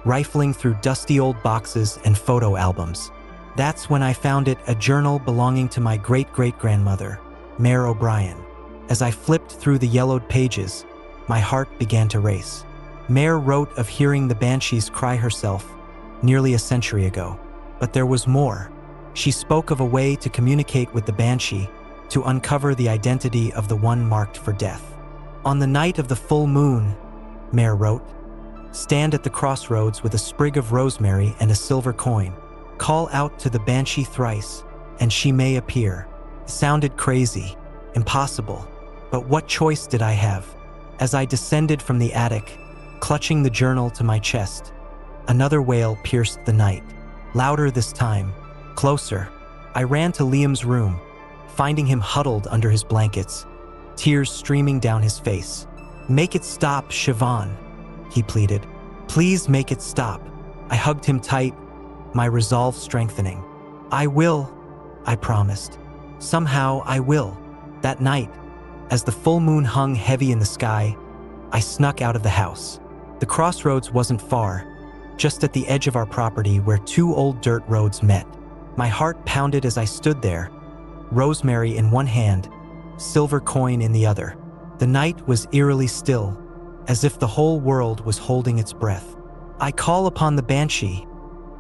rifling through dusty old boxes and photo albums. That's when I found it, a journal belonging to my great-great-grandmother, Mare O'Brien. As I flipped through the yellowed pages, my heart began to race. Mare wrote of hearing the banshees cry herself nearly a century ago. But there was more. She spoke of a way to communicate with the banshee, to uncover the identity of the one marked for death. On the night of the full moon, Mare wrote, stand at the crossroads with a sprig of rosemary and a silver coin. Call out to the banshee thrice, and she may appear. It sounded crazy, impossible, but what choice did I have? As I descended from the attic, clutching the journal to my chest, another wail pierced the night. Louder this time, closer. I ran to Liam's room, finding him huddled under his blankets, tears streaming down his face. Make it stop, Siobhan, he pleaded. Please make it stop. I hugged him tight, my resolve strengthening. I will, I promised. Somehow I will. That night, as the full moon hung heavy in the sky, I snuck out of the house. The crossroads wasn't far, just at the edge of our property where two old dirt roads met. My heart pounded as I stood there, rosemary in one hand, silver coin in the other. The night was eerily still, as if the whole world was holding its breath. I call upon the banshee,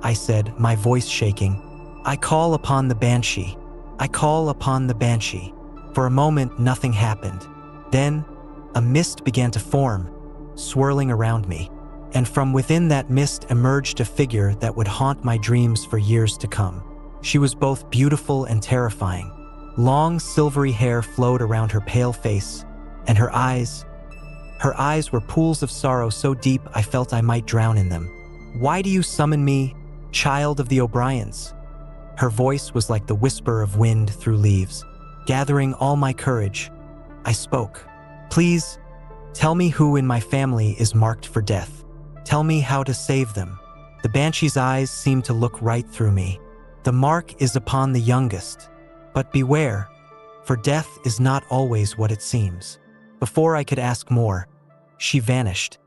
I said, my voice shaking. I call upon the banshee. I call upon the banshee. For a moment, nothing happened. Then, a mist began to form, swirling around me. And from within that mist emerged a figure that would haunt my dreams for years to come. She was both beautiful and terrifying. Long, silvery hair flowed around her pale face, and her eyes were pools of sorrow so deep I felt I might drown in them. Why do you summon me, child of the O'Briens? Her voice was like the whisper of wind through leaves. Gathering all my courage, I spoke. Please, tell me who in my family is marked for death. Tell me how to save them. The banshee's eyes seemed to look right through me. The mark is upon the youngest. But beware, for death is not always what it seems. Before I could ask more, she vanished,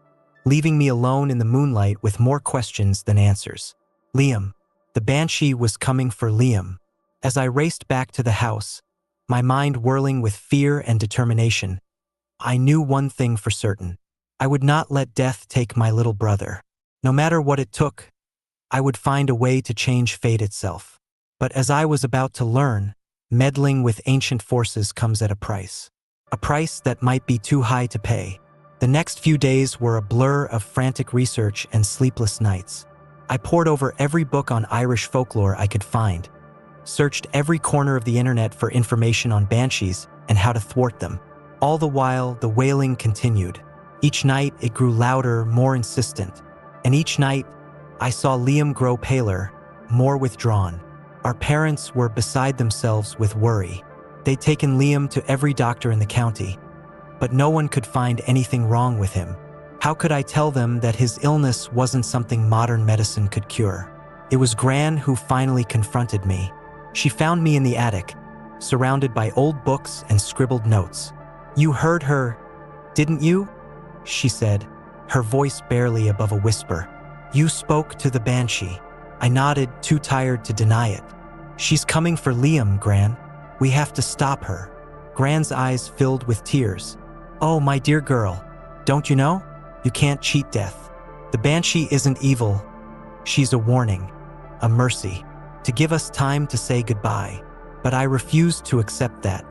leaving me alone in the moonlight with more questions than answers. Liam. The banshee was coming for Liam. As I raced back to the house, my mind whirling with fear and determination, I knew one thing for certain. I would not let death take my little brother. No matter what it took, I would find a way to change fate itself. But as I was about to learn, meddling with ancient forces comes at a price that might be too high to pay. The next few days were a blur of frantic research and sleepless nights. I pored over every book on Irish folklore I could find, searched every corner of the internet for information on banshees and how to thwart them. All the while, the wailing continued. Each night, it grew louder, more insistent. And each night, I saw Liam grow paler, more withdrawn. Our parents were beside themselves with worry. They'd taken Liam to every doctor in the county, but no one could find anything wrong with him. How could I tell them that his illness wasn't something modern medicine could cure? It was Gran who finally confronted me. She found me in the attic, surrounded by old books and scribbled notes. You heard her, didn't you? She said, her voice barely above a whisper. You spoke to the banshee. I nodded, too tired to deny it. She's coming for Liam, Gran. We have to stop her. Gran's eyes filled with tears. Oh, my dear girl, don't you know? You can't cheat death. The banshee isn't evil. She's a warning, a mercy, to give us time to say goodbye. But I refused to accept that.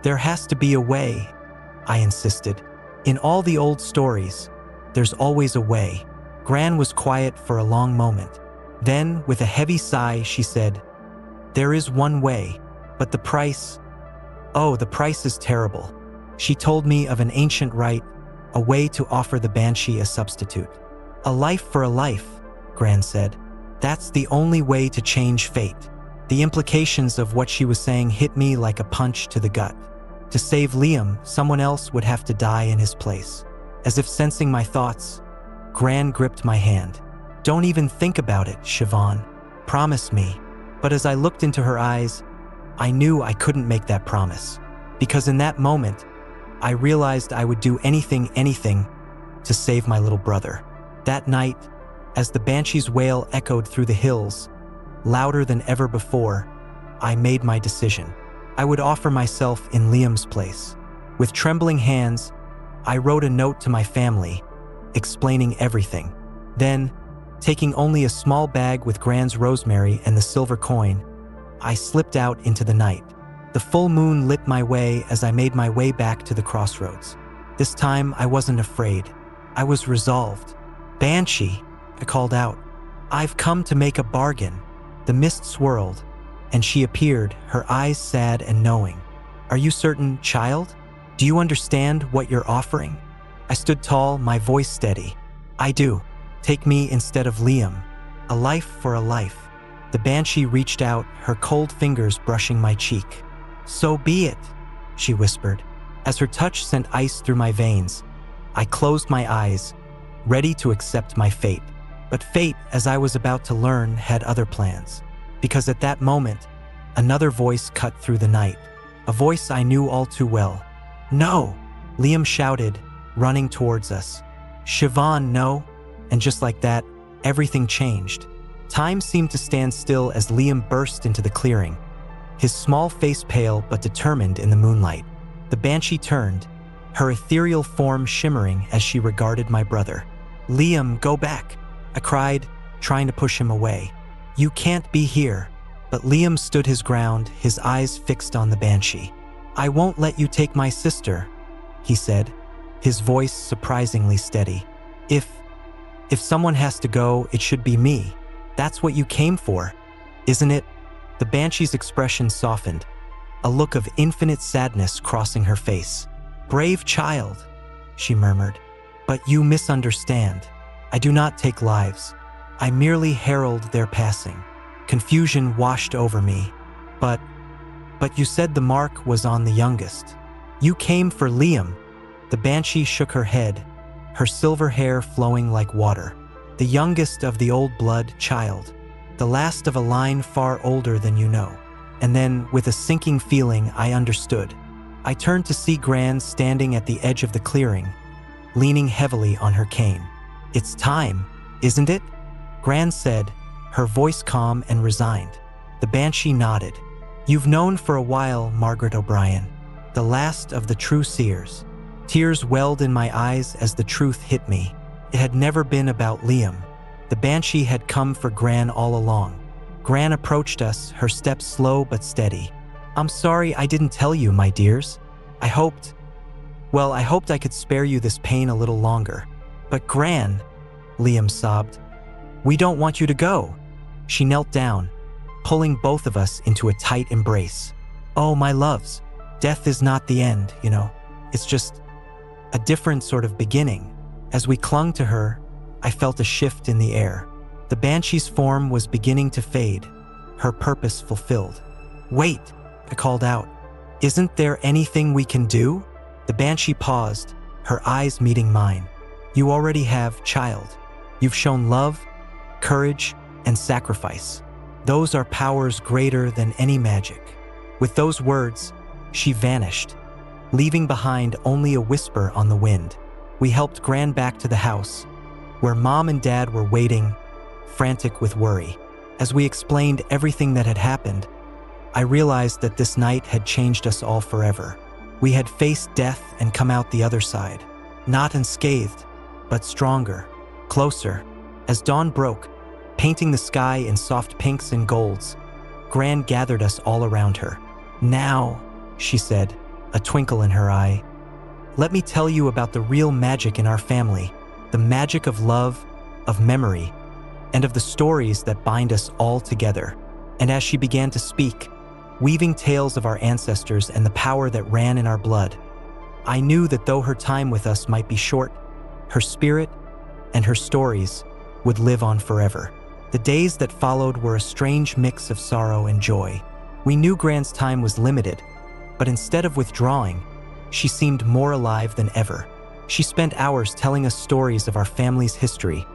There has to be a way, I insisted. In all the old stories, there's always a way. Gran was quiet for a long moment. Then, with a heavy sigh, she said, there is one way, but the price, oh, the price is terrible. She told me of an ancient rite, a way to offer the banshee a substitute. A life for a life, Gran said. That's the only way to change fate. The implications of what she was saying hit me like a punch to the gut. To save Liam, someone else would have to die in his place. As if sensing my thoughts, Gran gripped my hand. Don't even think about it, Siobhan. Promise me. But as I looked into her eyes, I knew I couldn't make that promise. Because in that moment, I realized I would do anything to save my little brother. That night, as the banshee's wail echoed through the hills, Louder than ever before, I made my decision. I would offer myself in Liam's place. With trembling hands, I wrote a note to my family, explaining everything. Then, taking only a small bag with Gran's rosemary and the silver coin, I slipped out into the night. The full moon lit my way as I made my way back to the crossroads. This time, I wasn't afraid. I was resolved. "Banshee," I called out. "I've come to make a bargain." The mist swirled, and she appeared, her eyes sad and knowing. "Are you certain, child? Do you understand what you're offering?" I stood tall, my voice steady. "I do. Take me instead of Liam. A life for a life." The Banshee reached out, her cold fingers brushing my cheek. "So be it," she whispered. As her touch sent ice through my veins, I closed my eyes, ready to accept my fate. But fate, as I was about to learn, had other plans. Because at that moment, another voice cut through the night. A voice I knew all too well. "No!" Liam shouted, running towards us. "Siobhan, no!" And just like that, everything changed. Time seemed to stand still as Liam burst into the clearing, his small face pale but determined in the moonlight. The Banshee turned, her ethereal form shimmering as she regarded my brother. "Liam, go back," I cried, trying to push him away. "You can't be here." But Liam stood his ground, his eyes fixed on the Banshee. "I won't let you take my sister," he said, his voice surprisingly steady. If someone has to go, it should be me. That's what you came for, isn't it?" The Banshee's expression softened, a look of infinite sadness crossing her face. "Brave child," she murmured, "but you misunderstand. I do not take lives. I merely herald their passing." Confusion washed over me. But you said the mark was on the youngest. You came for Liam." The Banshee shook her head, her silver hair flowing like water. "The youngest of the old blood, child. The last of a line far older than you know." And then, with a sinking feeling, I understood. I turned to see Gran standing at the edge of the clearing, leaning heavily on her cane. "It's time, isn't it?" Gran said, her voice calm and resigned. The Banshee nodded. "You've known for a while, Margaret O'Brien, the last of the true seers." Tears welled in my eyes as the truth hit me. It had never been about Liam. The Banshee had come for Gran all along. Gran approached us, her steps slow but steady. "I'm sorry I didn't tell you, my dears. I hoped I could spare you this pain a little longer. But Gran," Liam sobbed, "we don't want you to go." She knelt down, pulling both of us into a tight embrace. "Oh, my loves, death is not the end, you know. It's just a different sort of beginning." As we clung to her, I felt a shift in the air. The Banshee's form was beginning to fade, her purpose fulfilled. "Wait," I called out. "Isn't there anything we can do?" The Banshee paused, her eyes meeting mine. "You already have, child. You've shown love, courage, and sacrifice. Those are powers greater than any magic." With those words, she vanished, leaving behind only a whisper on the wind. We helped Gran back to the house, where Mom and Dad were waiting, frantic with worry. As we explained everything that had happened, I realized that this night had changed us all forever. We had faced death and come out the other side, not unscathed, but stronger, closer. As dawn broke, painting the sky in soft pinks and golds, Gran gathered us all around her. "Now," she said, a twinkle in her eye, "let me tell you about the real magic in our family, the magic of love, of memory, and of the stories that bind us all together." And as she began to speak, weaving tales of our ancestors and the power that ran in our blood, I knew that though her time with us might be short, her spirit and her stories would live on forever. The days that followed were a strange mix of sorrow and joy. We knew Gran's time was limited, but instead of withdrawing, she seemed more alive than ever. She spent hours telling us stories of our family's history,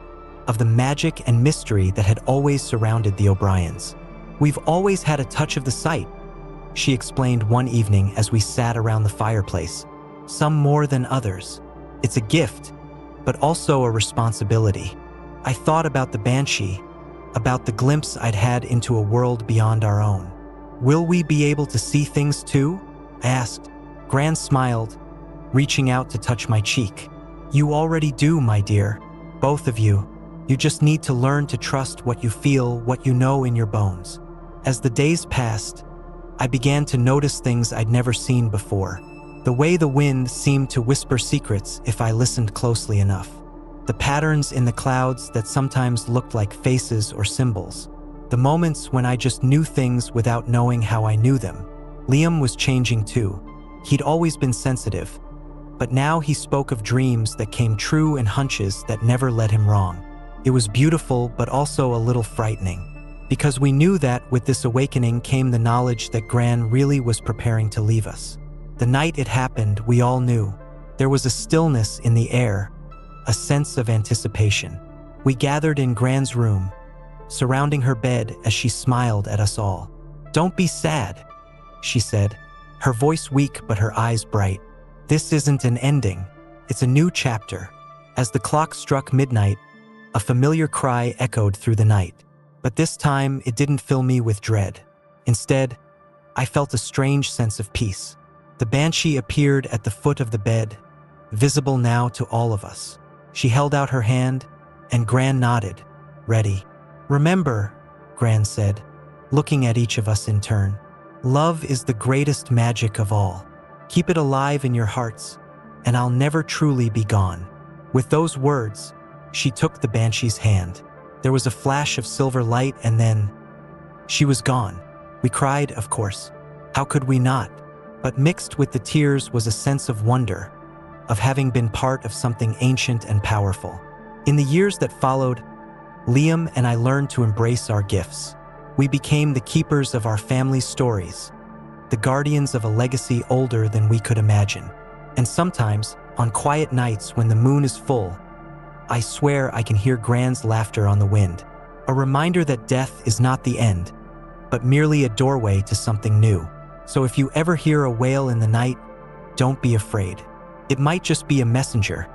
of the magic and mystery that had always surrounded the O'Briens. "We've always had a touch of the sight," she explained one evening as we sat around the fireplace. "Some more than others. It's a gift, but also a responsibility." I thought about the Banshee, about the glimpse I'd had into a world beyond our own. "Will we be able to see things too?" I asked. Gran smiled, reaching out to touch my cheek. "You already do, my dear. Both of you. You just need to learn to trust what you feel, what you know in your bones." As the days passed, I began to notice things I'd never seen before. The way the wind seemed to whisper secrets if I listened closely enough. The patterns in the clouds that sometimes looked like faces or symbols. The moments when I just knew things without knowing how I knew them. Liam was changing too. He'd always been sensitive, but now he spoke of dreams that came true and hunches that never led him wrong. It was beautiful, but also a little frightening, because we knew that with this awakening came the knowledge that Gran really was preparing to leave us. The night it happened, we all knew. There was a stillness in the air, a sense of anticipation. We gathered in Gran's room, surrounding her bed as she smiled at us all. "Don't be sad," she said, her voice weak but her eyes bright. "This isn't an ending, it's a new chapter." As the clock struck midnight, a familiar cry echoed through the night. But this time, it didn't fill me with dread. Instead, I felt a strange sense of peace. The Banshee appeared at the foot of the bed, visible now to all of us. She held out her hand, and Gran nodded, ready. "Remember," Gran said, looking at each of us in turn, "love is the greatest magic of all. Keep it alive in your hearts, and I'll never truly be gone." With those words, she took the Banshee's hand. There was a flash of silver light, and then she was gone. We cried, of course. How could we not? But mixed with the tears was a sense of wonder, of having been part of something ancient and powerful. In the years that followed, Liam and I learned to embrace our gifts. We became the keepers of our family's stories, the guardians of a legacy older than we could imagine. And sometimes, on quiet nights when the moon is full, I swear I can hear Gran's laughter on the wind, a reminder that death is not the end, but merely a doorway to something new. So if you ever hear a wail in the night, don't be afraid. It might just be a messenger,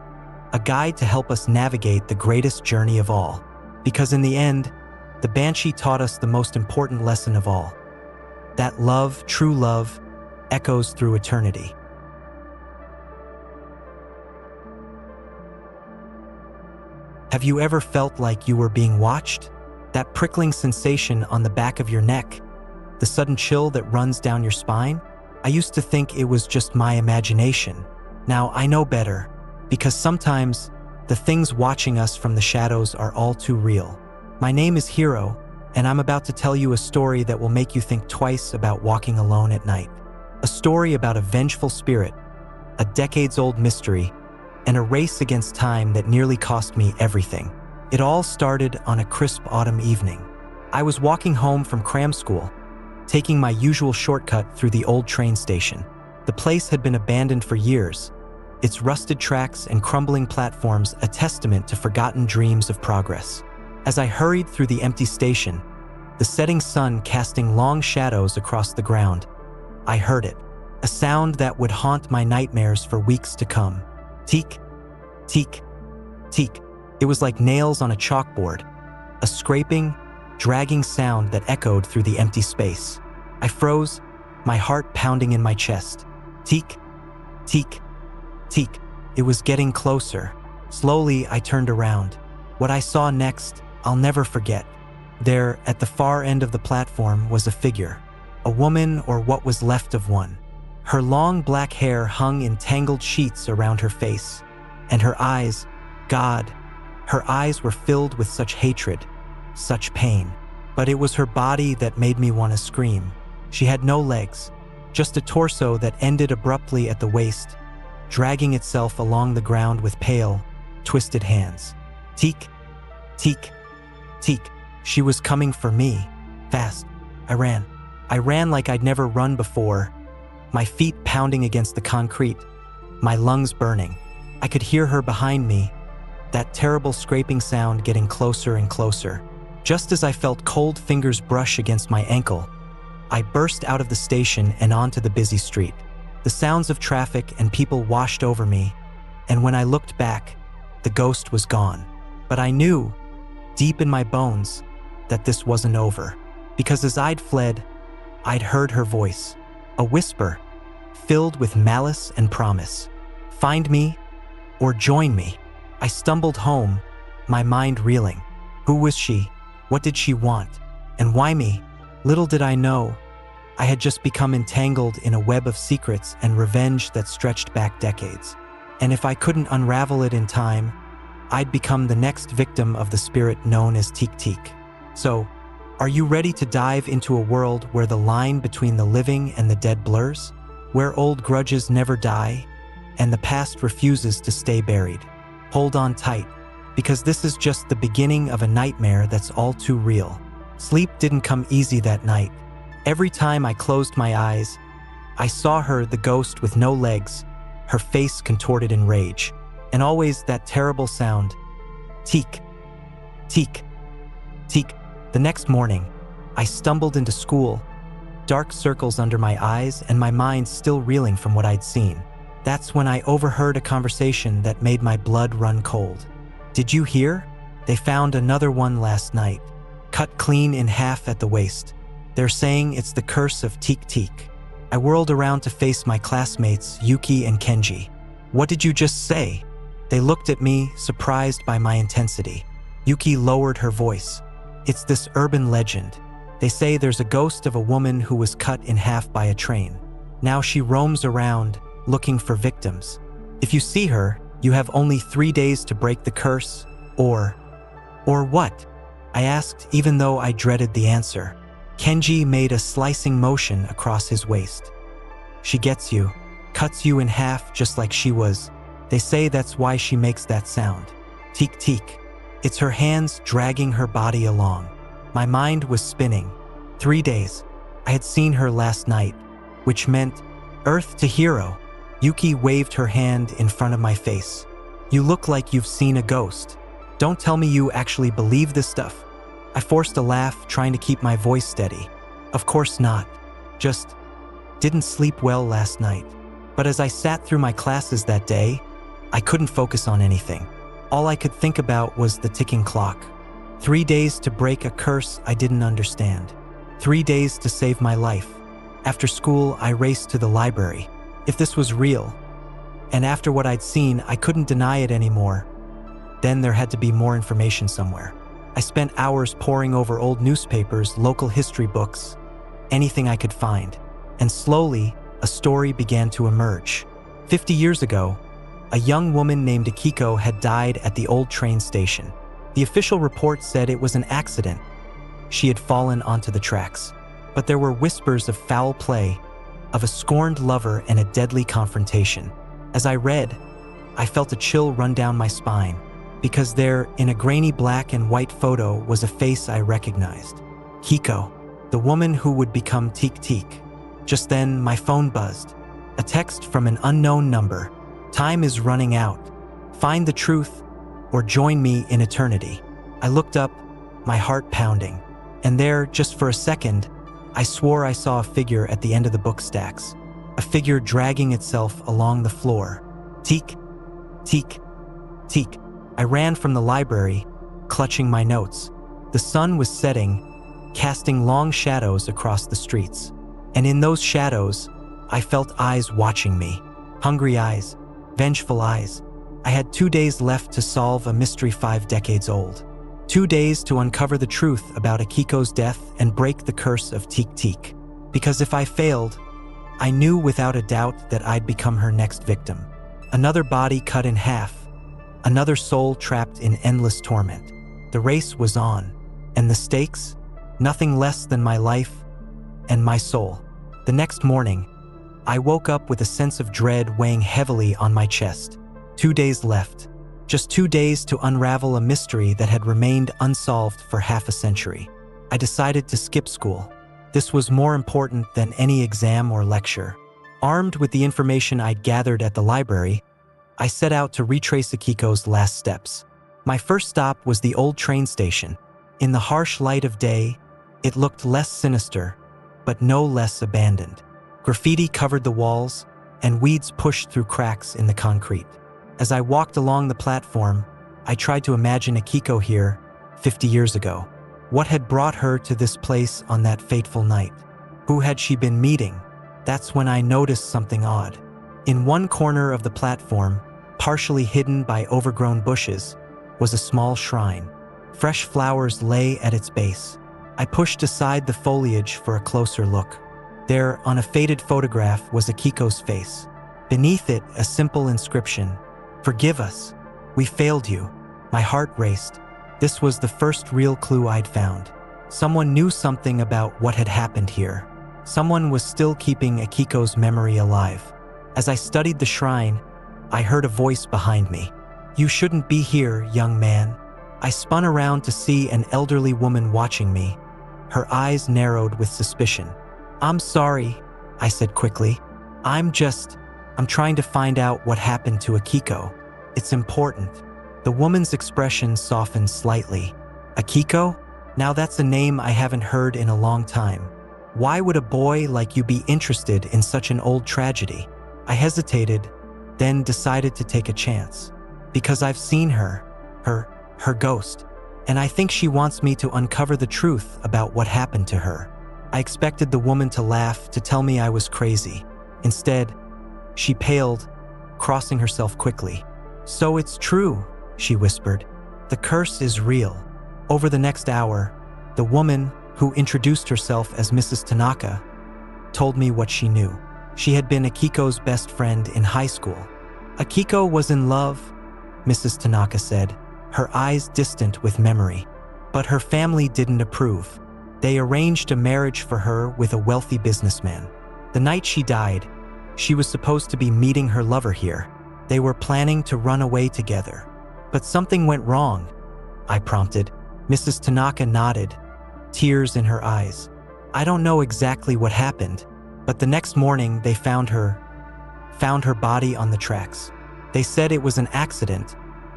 a guide to help us navigate the greatest journey of all. Because in the end, the Banshee taught us the most important lesson of all, that love, true love, echoes through eternity. Have you ever felt like you were being watched? That prickling sensation on the back of your neck, the sudden chill that runs down your spine? I used to think it was just my imagination. Now I know better, because sometimes the things watching us from the shadows are all too real. My name is Hero, and I'm about to tell you a story that will make you think twice about walking alone at night. A story about a vengeful spirit, a decades-old mystery, and a race against time that nearly cost me everything. It all started on a crisp autumn evening. I was walking home from cram school, taking my usual shortcut through the old train station. The place had been abandoned for years, its rusted tracks and crumbling platforms a testament to forgotten dreams of progress. As I hurried through the empty station, the setting sun casting long shadows across the ground, I heard it, a sound that would haunt my nightmares for weeks to come. Teek, teek, teek. It was like nails on a chalkboard, a scraping, dragging sound that echoed through the empty space. I froze, my heart pounding in my chest. Teek, teek, teek. It was getting closer. Slowly, I turned around. What I saw next, I'll never forget. There, at the far end of the platform, was a figure, a woman or what was left of one. Her long black hair hung in tangled sheets around her face, and her eyes, God, her eyes were filled with such hatred, such pain. But it was her body that made me want to scream. She had no legs, just a torso that ended abruptly at the waist, dragging itself along the ground with pale, twisted hands. Teek, teek, teek. She was coming for me, fast. I ran. I ran like I'd never run before, my feet pounding against the concrete, my lungs burning. I could hear her behind me, that terrible scraping sound getting closer and closer. Just as I felt cold fingers brush against my ankle, I burst out of the station and onto the busy street. The sounds of traffic and people washed over me, and when I looked back, the ghost was gone. But I knew, deep in my bones, that this wasn't over. Because as I'd fled, I'd heard her voice, a whisper filled with malice and promise. Find me or join me. I stumbled home, my mind reeling. Who was she? What did she want? And why me? Little did I know, I had just become entangled in a web of secrets and revenge that stretched back decades. And if I couldn't unravel it in time, I'd become the next victim of the spirit known as Teke Teke. So, are you ready to dive into a world where the line between the living and the dead blurs? Where old grudges never die, and the past refuses to stay buried? Hold on tight, because this is just the beginning of a nightmare that's all too real. Sleep didn't come easy that night. Every time I closed my eyes, I saw her, the ghost with no legs, her face contorted in rage, and always that terrible sound, teek, teek, teek. The next morning, I stumbled into school, dark circles under my eyes and my mind still reeling from what I'd seen. That's when I overheard a conversation that made my blood run cold. Did you hear? They found another one last night, cut clean in half at the waist. They're saying it's the curse of Teke Teke. I whirled around to face my classmates, Yuki and Kenji. What did you just say? They looked at me, surprised by my intensity. Yuki lowered her voice. It's this urban legend. They say there's a ghost of a woman who was cut in half by a train. Now she roams around, looking for victims. If you see her, you have only 3 days to break the curse, or what? I asked, even though I dreaded the answer. Kenji made a slicing motion across his waist. She gets you, cuts you in half just like she was. They say that's why she makes that sound. Teke Teke. It's her hands dragging her body along. My mind was spinning. 3 days. I had seen her last night, which meant Earth to hero. Yuki waved her hand in front of my face. You look like you've seen a ghost. Don't tell me you actually believe this stuff. I forced a laugh, trying to keep my voice steady. Of course not. Just didn't sleep well last night. But as I sat through my classes that day, I couldn't focus on anything. All I could think about was the ticking clock. 3 days to break a curse I didn't understand. 3 days to save my life. After school, I raced to the library. If this was real, and after what I'd seen, I couldn't deny it anymore. Then there had to be more information somewhere. I spent hours poring over old newspapers, local history books, anything I could find. And slowly, a story began to emerge. 50 years ago, a young woman named Akiko had died at the old train station. The official report said it was an accident. She had fallen onto the tracks. But there were whispers of foul play, of a scorned lover and a deadly confrontation. As I read, I felt a chill run down my spine, because there, in a grainy black and white photo, was a face I recognized. Kiko, the woman who would become Teke Teke. Just then, my phone buzzed. A text from an unknown number. Time is running out. Find the truth, or join me in eternity. I looked up, my heart pounding. And there, just for a second, I swore I saw a figure at the end of the book stacks. A figure dragging itself along the floor. Teke, Teke, Teke. I ran from the library, clutching my notes. The sun was setting, casting long shadows across the streets. And in those shadows, I felt eyes watching me. Hungry eyes, vengeful eyes. I had 2 days left to solve a mystery 5 decades old. 2 days to uncover the truth about Akiko's death and break the curse of Teke Teke. Because if I failed, I knew without a doubt that I'd become her next victim. Another body cut in half. Another soul trapped in endless torment. The race was on, and the stakes? Nothing less than my life and my soul. The next morning, I woke up with a sense of dread weighing heavily on my chest. 2 days left. Just 2 days to unravel a mystery that had remained unsolved for half a century. I decided to skip school. This was more important than any exam or lecture. Armed with the information I'd gathered at the library, I set out to retrace Akiko's last steps. My first stop was the old train station. In the harsh light of day, it looked less sinister, but no less abandoned. Graffiti covered the walls, and weeds pushed through cracks in the concrete. As I walked along the platform, I tried to imagine Akiko here 50 years ago. What had brought her to this place on that fateful night? Who had she been meeting? That's when I noticed something odd. In one corner of the platform, partially hidden by overgrown bushes, was a small shrine. Fresh flowers lay at its base. I pushed aside the foliage for a closer look. There, on a faded photograph, was Akiko's face. Beneath it, a simple inscription: "Forgive us. We failed you." My heart raced. This was the first real clue I'd found. Someone knew something about what had happened here. Someone was still keeping Akiko's memory alive. As I studied the shrine, I heard a voice behind me. "You shouldn't be here, young man." I spun around to see an elderly woman watching me. Her eyes narrowed with suspicion. "I'm sorry," I said quickly. I'm trying to find out what happened to Akiko. It's important." The woman's expression softened slightly. "Akiko? Now that's a name I haven't heard in a long time. Why would a boy like you be interested in such an old tragedy?" I hesitated, then decided to take a chance. "Because I've seen her ghost, and I think she wants me to uncover the truth about what happened to her." I expected the woman to laugh, to tell me I was crazy. Instead, she paled, crossing herself quickly. "So it's true," she whispered. "The curse is real." Over the next hour, the woman, who introduced herself as Mrs. Tanaka, told me what she knew. She had been Akiko's best friend in high school. "Akiko was in love," Mrs. Tanaka said, her eyes distant with memory. "But her family didn't approve. They arranged a marriage for her with a wealthy businessman. The night she died, she was supposed to be meeting her lover here. They were planning to run away together. But something went wrong," I prompted. Mrs. Tanaka nodded, tears in her eyes. "I don't know exactly what happened, but the next morning they found her body on the tracks. They said it was an accident,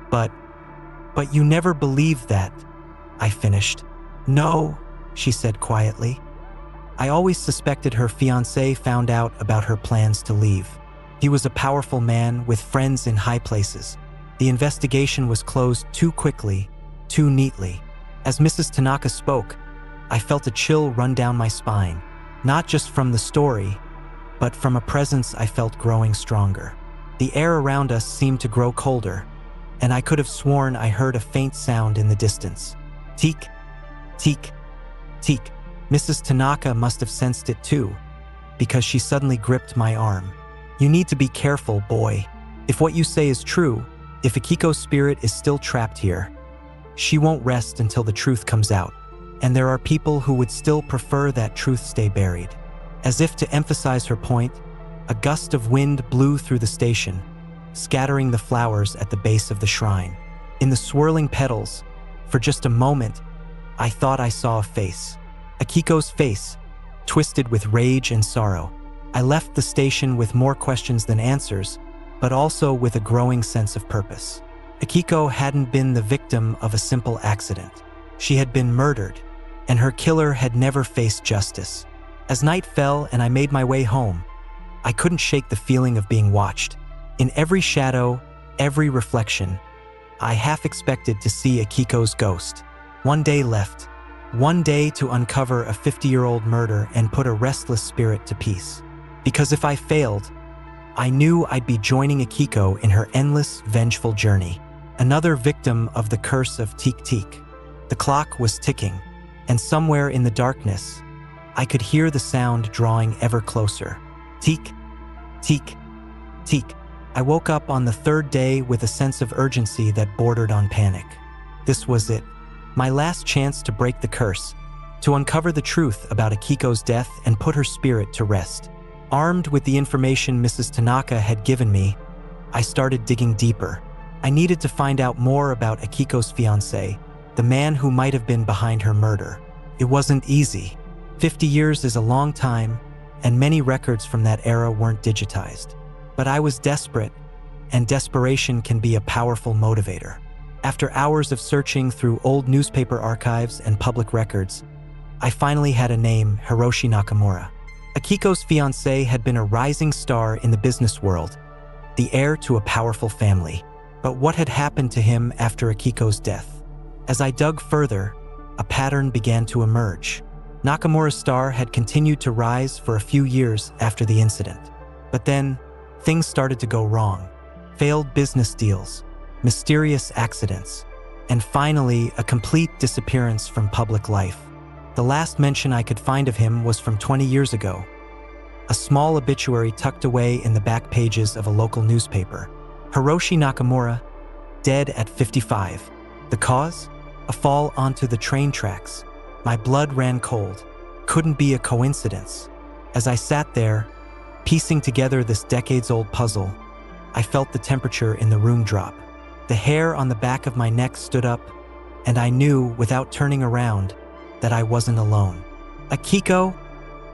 but you never believed that," I finished. "No," she said quietly. "I always suspected her fiancé found out about her plans to leave. He was a powerful man with friends in high places. The investigation was closed too quickly, too neatly." As Mrs. Tanaka spoke, I felt a chill run down my spine, not just from the story, but from a presence I felt growing stronger. The air around us seemed to grow colder, and I could have sworn I heard a faint sound in the distance. Teek, teek, teek. Mrs. Tanaka must have sensed it too, because she suddenly gripped my arm. "You need to be careful, boy. If what you say is true, if Akiko's spirit is still trapped here, she won't rest until the truth comes out. And there are people who would still prefer that truth stay buried." As if to emphasize her point, a gust of wind blew through the station, scattering the flowers at the base of the shrine. In the swirling petals, for just a moment, I thought I saw a face. Akiko's face, twisted with rage and sorrow. I left the station with more questions than answers, but also with a growing sense of purpose. Akiko hadn't been the victim of a simple accident. She had been murdered, and her killer had never faced justice. As night fell and I made my way home, I couldn't shake the feeling of being watched. In every shadow, every reflection, I half expected to see Akiko's ghost. One day left. One day to uncover a 50-year-old murder and put a restless spirit to peace. Because if I failed, I knew I'd be joining Akiko in her endless, vengeful journey. Another victim of the curse of Teke Teke. The clock was ticking, and somewhere in the darkness, I could hear the sound drawing ever closer. Teek, teek, teek. I woke up on the third day with a sense of urgency that bordered on panic. This was it. My last chance to break the curse, to uncover the truth about Akiko's death and put her spirit to rest. Armed with the information Mrs. Tanaka had given me, I started digging deeper. I needed to find out more about Akiko's fiancé, the man who might have been behind her murder. It wasn't easy. 50 years is a long time, and many records from that era weren't digitized. But I was desperate, and desperation can be a powerful motivator. After hours of searching through old newspaper archives and public records, I finally had a name: Hiroshi Nakamura. Akiko's fiancé had been a rising star in the business world, the heir to a powerful family. But what had happened to him after Akiko's death? As I dug further, a pattern began to emerge. Nakamura's star had continued to rise for a few years after the incident. But then, things started to go wrong. Failed business deals, mysterious accidents, and finally, a complete disappearance from public life. The last mention I could find of him was from 20 years ago. A small obituary tucked away in the back pages of a local newspaper. Hiroshi Nakamura, dead at 55. The cause? A fall onto the train tracks. My blood ran cold. Couldn't be a coincidence. As I sat there, piecing together this decades-old puzzle, I felt the temperature in the room drop. The hair on the back of my neck stood up, and I knew, without turning around, that I wasn't alone. "Akiko,"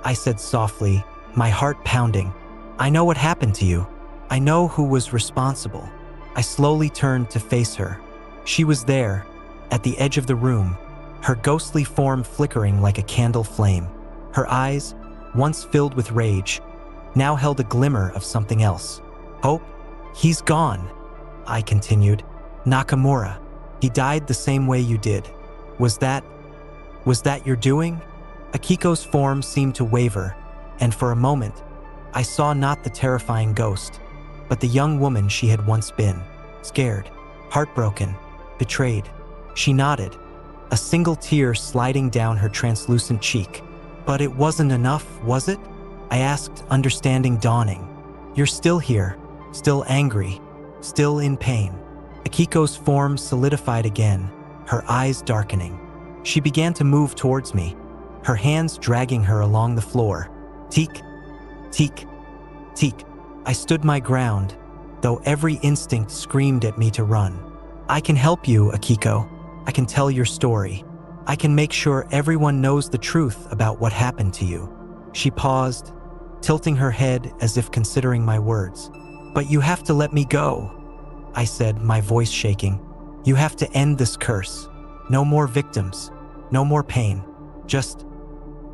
I said softly, my heart pounding. "I know what happened to you. I know who was responsible." I slowly turned to face her. She was there, at the edge of the room, her ghostly form flickering like a candle flame. Her eyes, once filled with rage, now held a glimmer of something else. "Hope? He's gone," I continued. "Nakamura. He died the same way you did. Was that your doing?" Akiko's form seemed to waver, and for a moment, I saw not the terrifying ghost, but the young woman she had once been. Scared, heartbroken, betrayed. She nodded, a single tear sliding down her translucent cheek. "But it wasn't enough, was it?" I asked, understanding dawning. "You're still here, still angry, still in pain." Akiko's form solidified again, her eyes darkening. She began to move towards me, her hands dragging her along the floor. Teek, teek, teek. I stood my ground, though every instinct screamed at me to run. "I can help you, Akiko. I can tell your story. I can make sure everyone knows the truth about what happened to you." She paused, tilting her head as if considering my words. "But you have to let me go," I said, my voice shaking. "You have to end this curse. No more victims, no more pain, just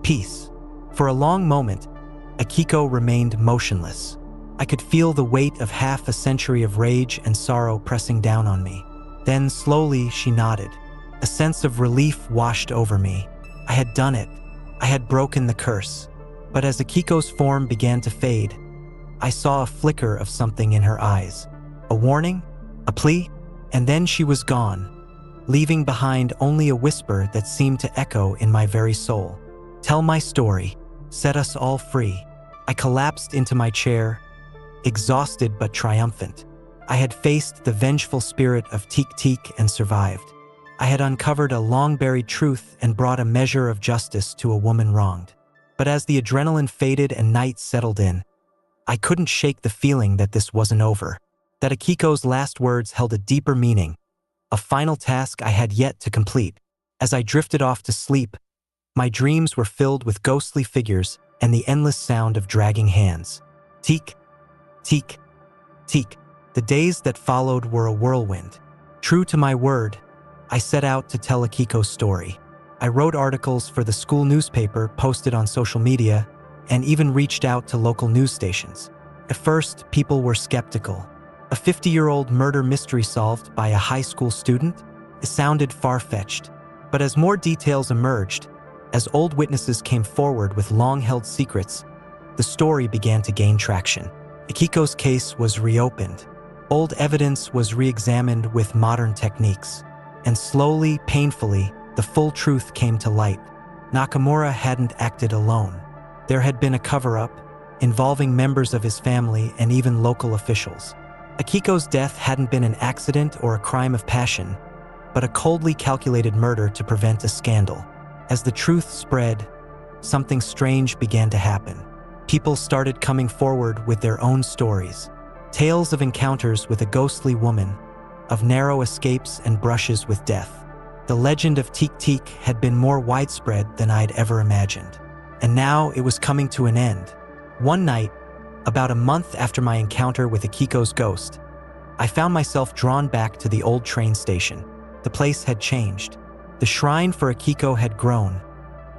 peace." For a long moment, Akiko remained motionless. I could feel the weight of half a century of rage and sorrow pressing down on me. Then slowly she nodded. A sense of relief washed over me. I had done it. I had broken the curse. But as Akiko's form began to fade, I saw a flicker of something in her eyes. A warning? A plea? And then she was gone, leaving behind only a whisper that seemed to echo in my very soul. "Tell my story. Set us all free." I collapsed into my chair, exhausted but triumphant. I had faced the vengeful spirit of Teke Teke and survived. I had uncovered a long-buried truth and brought a measure of justice to a woman wronged. But as the adrenaline faded and night settled in, I couldn't shake the feeling that this wasn't over, that Akiko's last words held a deeper meaning, a final task I had yet to complete. As I drifted off to sleep, my dreams were filled with ghostly figures and the endless sound of dragging hands. Teek, teek, teek. The days that followed were a whirlwind. True to my word, I set out to tell Akiko's story. I wrote articles for the school newspaper, posted on social media, and even reached out to local news stations. At first, people were skeptical. A 50-year-old murder mystery solved by a high school student? It sounded far-fetched. But as more details emerged, as old witnesses came forward with long-held secrets, the story began to gain traction. Akiko's case was reopened. Old evidence was re-examined with modern techniques. And slowly, painfully, the full truth came to light. Nakamura hadn't acted alone. There had been a cover-up, involving members of his family and even local officials. Akiko's death hadn't been an accident or a crime of passion, but a coldly calculated murder to prevent a scandal. As the truth spread, something strange began to happen. People started coming forward with their own stories. Tales of encounters with a ghostly woman, of narrow escapes and brushes with death. The legend of Teke Teke had been more widespread than I'd ever imagined. And now it was coming to an end. One night, about a month after my encounter with Akiko's ghost, I found myself drawn back to the old train station. The place had changed. The shrine for Akiko had grown,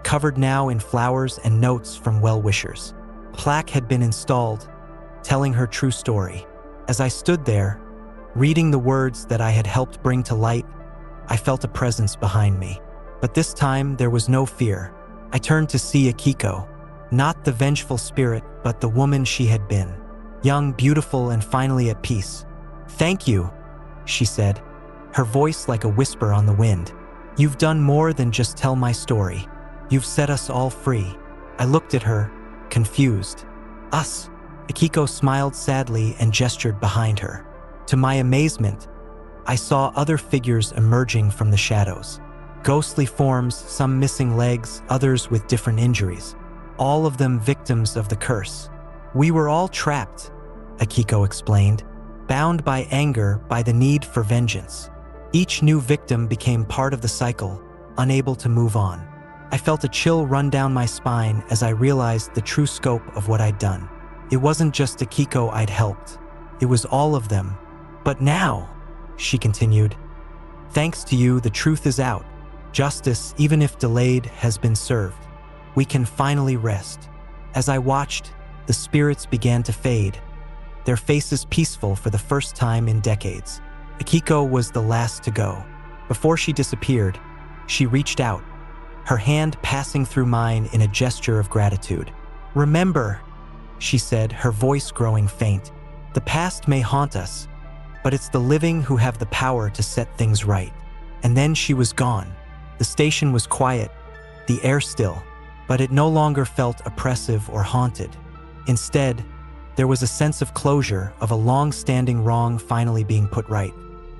covered now in flowers and notes from well-wishers. A plaque had been installed, telling her true story. As I stood there, reading the words that I had helped bring to light, I felt a presence behind me. But this time, there was no fear. I turned to see Akiko, not the vengeful spirit, but the woman she had been. Young, beautiful, and finally at peace. "Thank you," she said, her voice like a whisper on the wind. "You've done more than just tell my story. You've set us all free." I looked at her, confused. "Us?" Akiko smiled sadly and gestured behind her. To my amazement, I saw other figures emerging from the shadows. Ghostly forms, some missing legs, others with different injuries. All of them victims of the curse. "We were all trapped," Akiko explained, "bound by anger, by the need for vengeance. Each new victim became part of the cycle, unable to move on." I felt a chill run down my spine as I realized the true scope of what I'd done. It wasn't just Akiko I'd helped. It was all of them. "But now," she continued, "thanks to you, the truth is out. Justice, even if delayed, has been served. We can finally rest." As I watched, the spirits began to fade, their faces peaceful for the first time in decades. Akiko was the last to go. Before she disappeared, she reached out, her hand passing through mine in a gesture of gratitude. "Remember," she said, her voice growing faint, "the past may haunt us, but it's the living who have the power to set things right." And then she was gone. The station was quiet, the air still, but it no longer felt oppressive or haunted. Instead, there was a sense of closure, of a long-standing wrong finally being put right.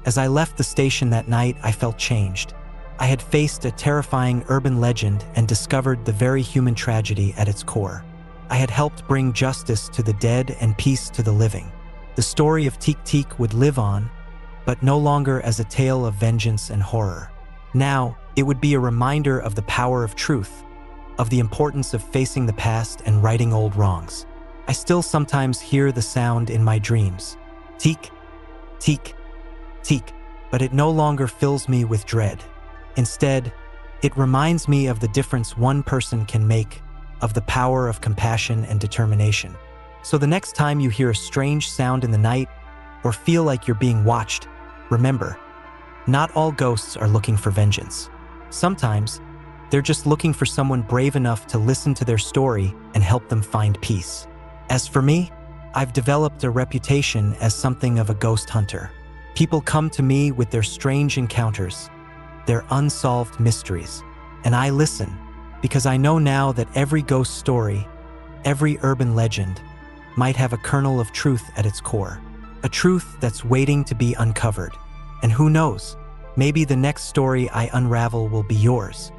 As I left the station that night, I felt changed. I had faced a terrifying urban legend and discovered the very human tragedy at its core. I had helped bring justice to the dead and peace to the living. The story of Teke Teke would live on, but no longer as a tale of vengeance and horror. Now, it would be a reminder of the power of truth, of the importance of facing the past and righting old wrongs. I still sometimes hear the sound in my dreams. Teke, Teke, Teke, but it no longer fills me with dread. Instead, it reminds me of the difference one person can make, of the power of compassion and determination. So the next time you hear a strange sound in the night or feel like you're being watched, remember, not all ghosts are looking for vengeance. Sometimes, they're just looking for someone brave enough to listen to their story and help them find peace. As for me, I've developed a reputation as something of a ghost hunter. People come to me with their strange encounters, their unsolved mysteries, and I listen because I know now that every ghost story, every urban legend, might have a kernel of truth at its core. A truth that's waiting to be uncovered. And who knows, maybe the next story I unravel will be yours.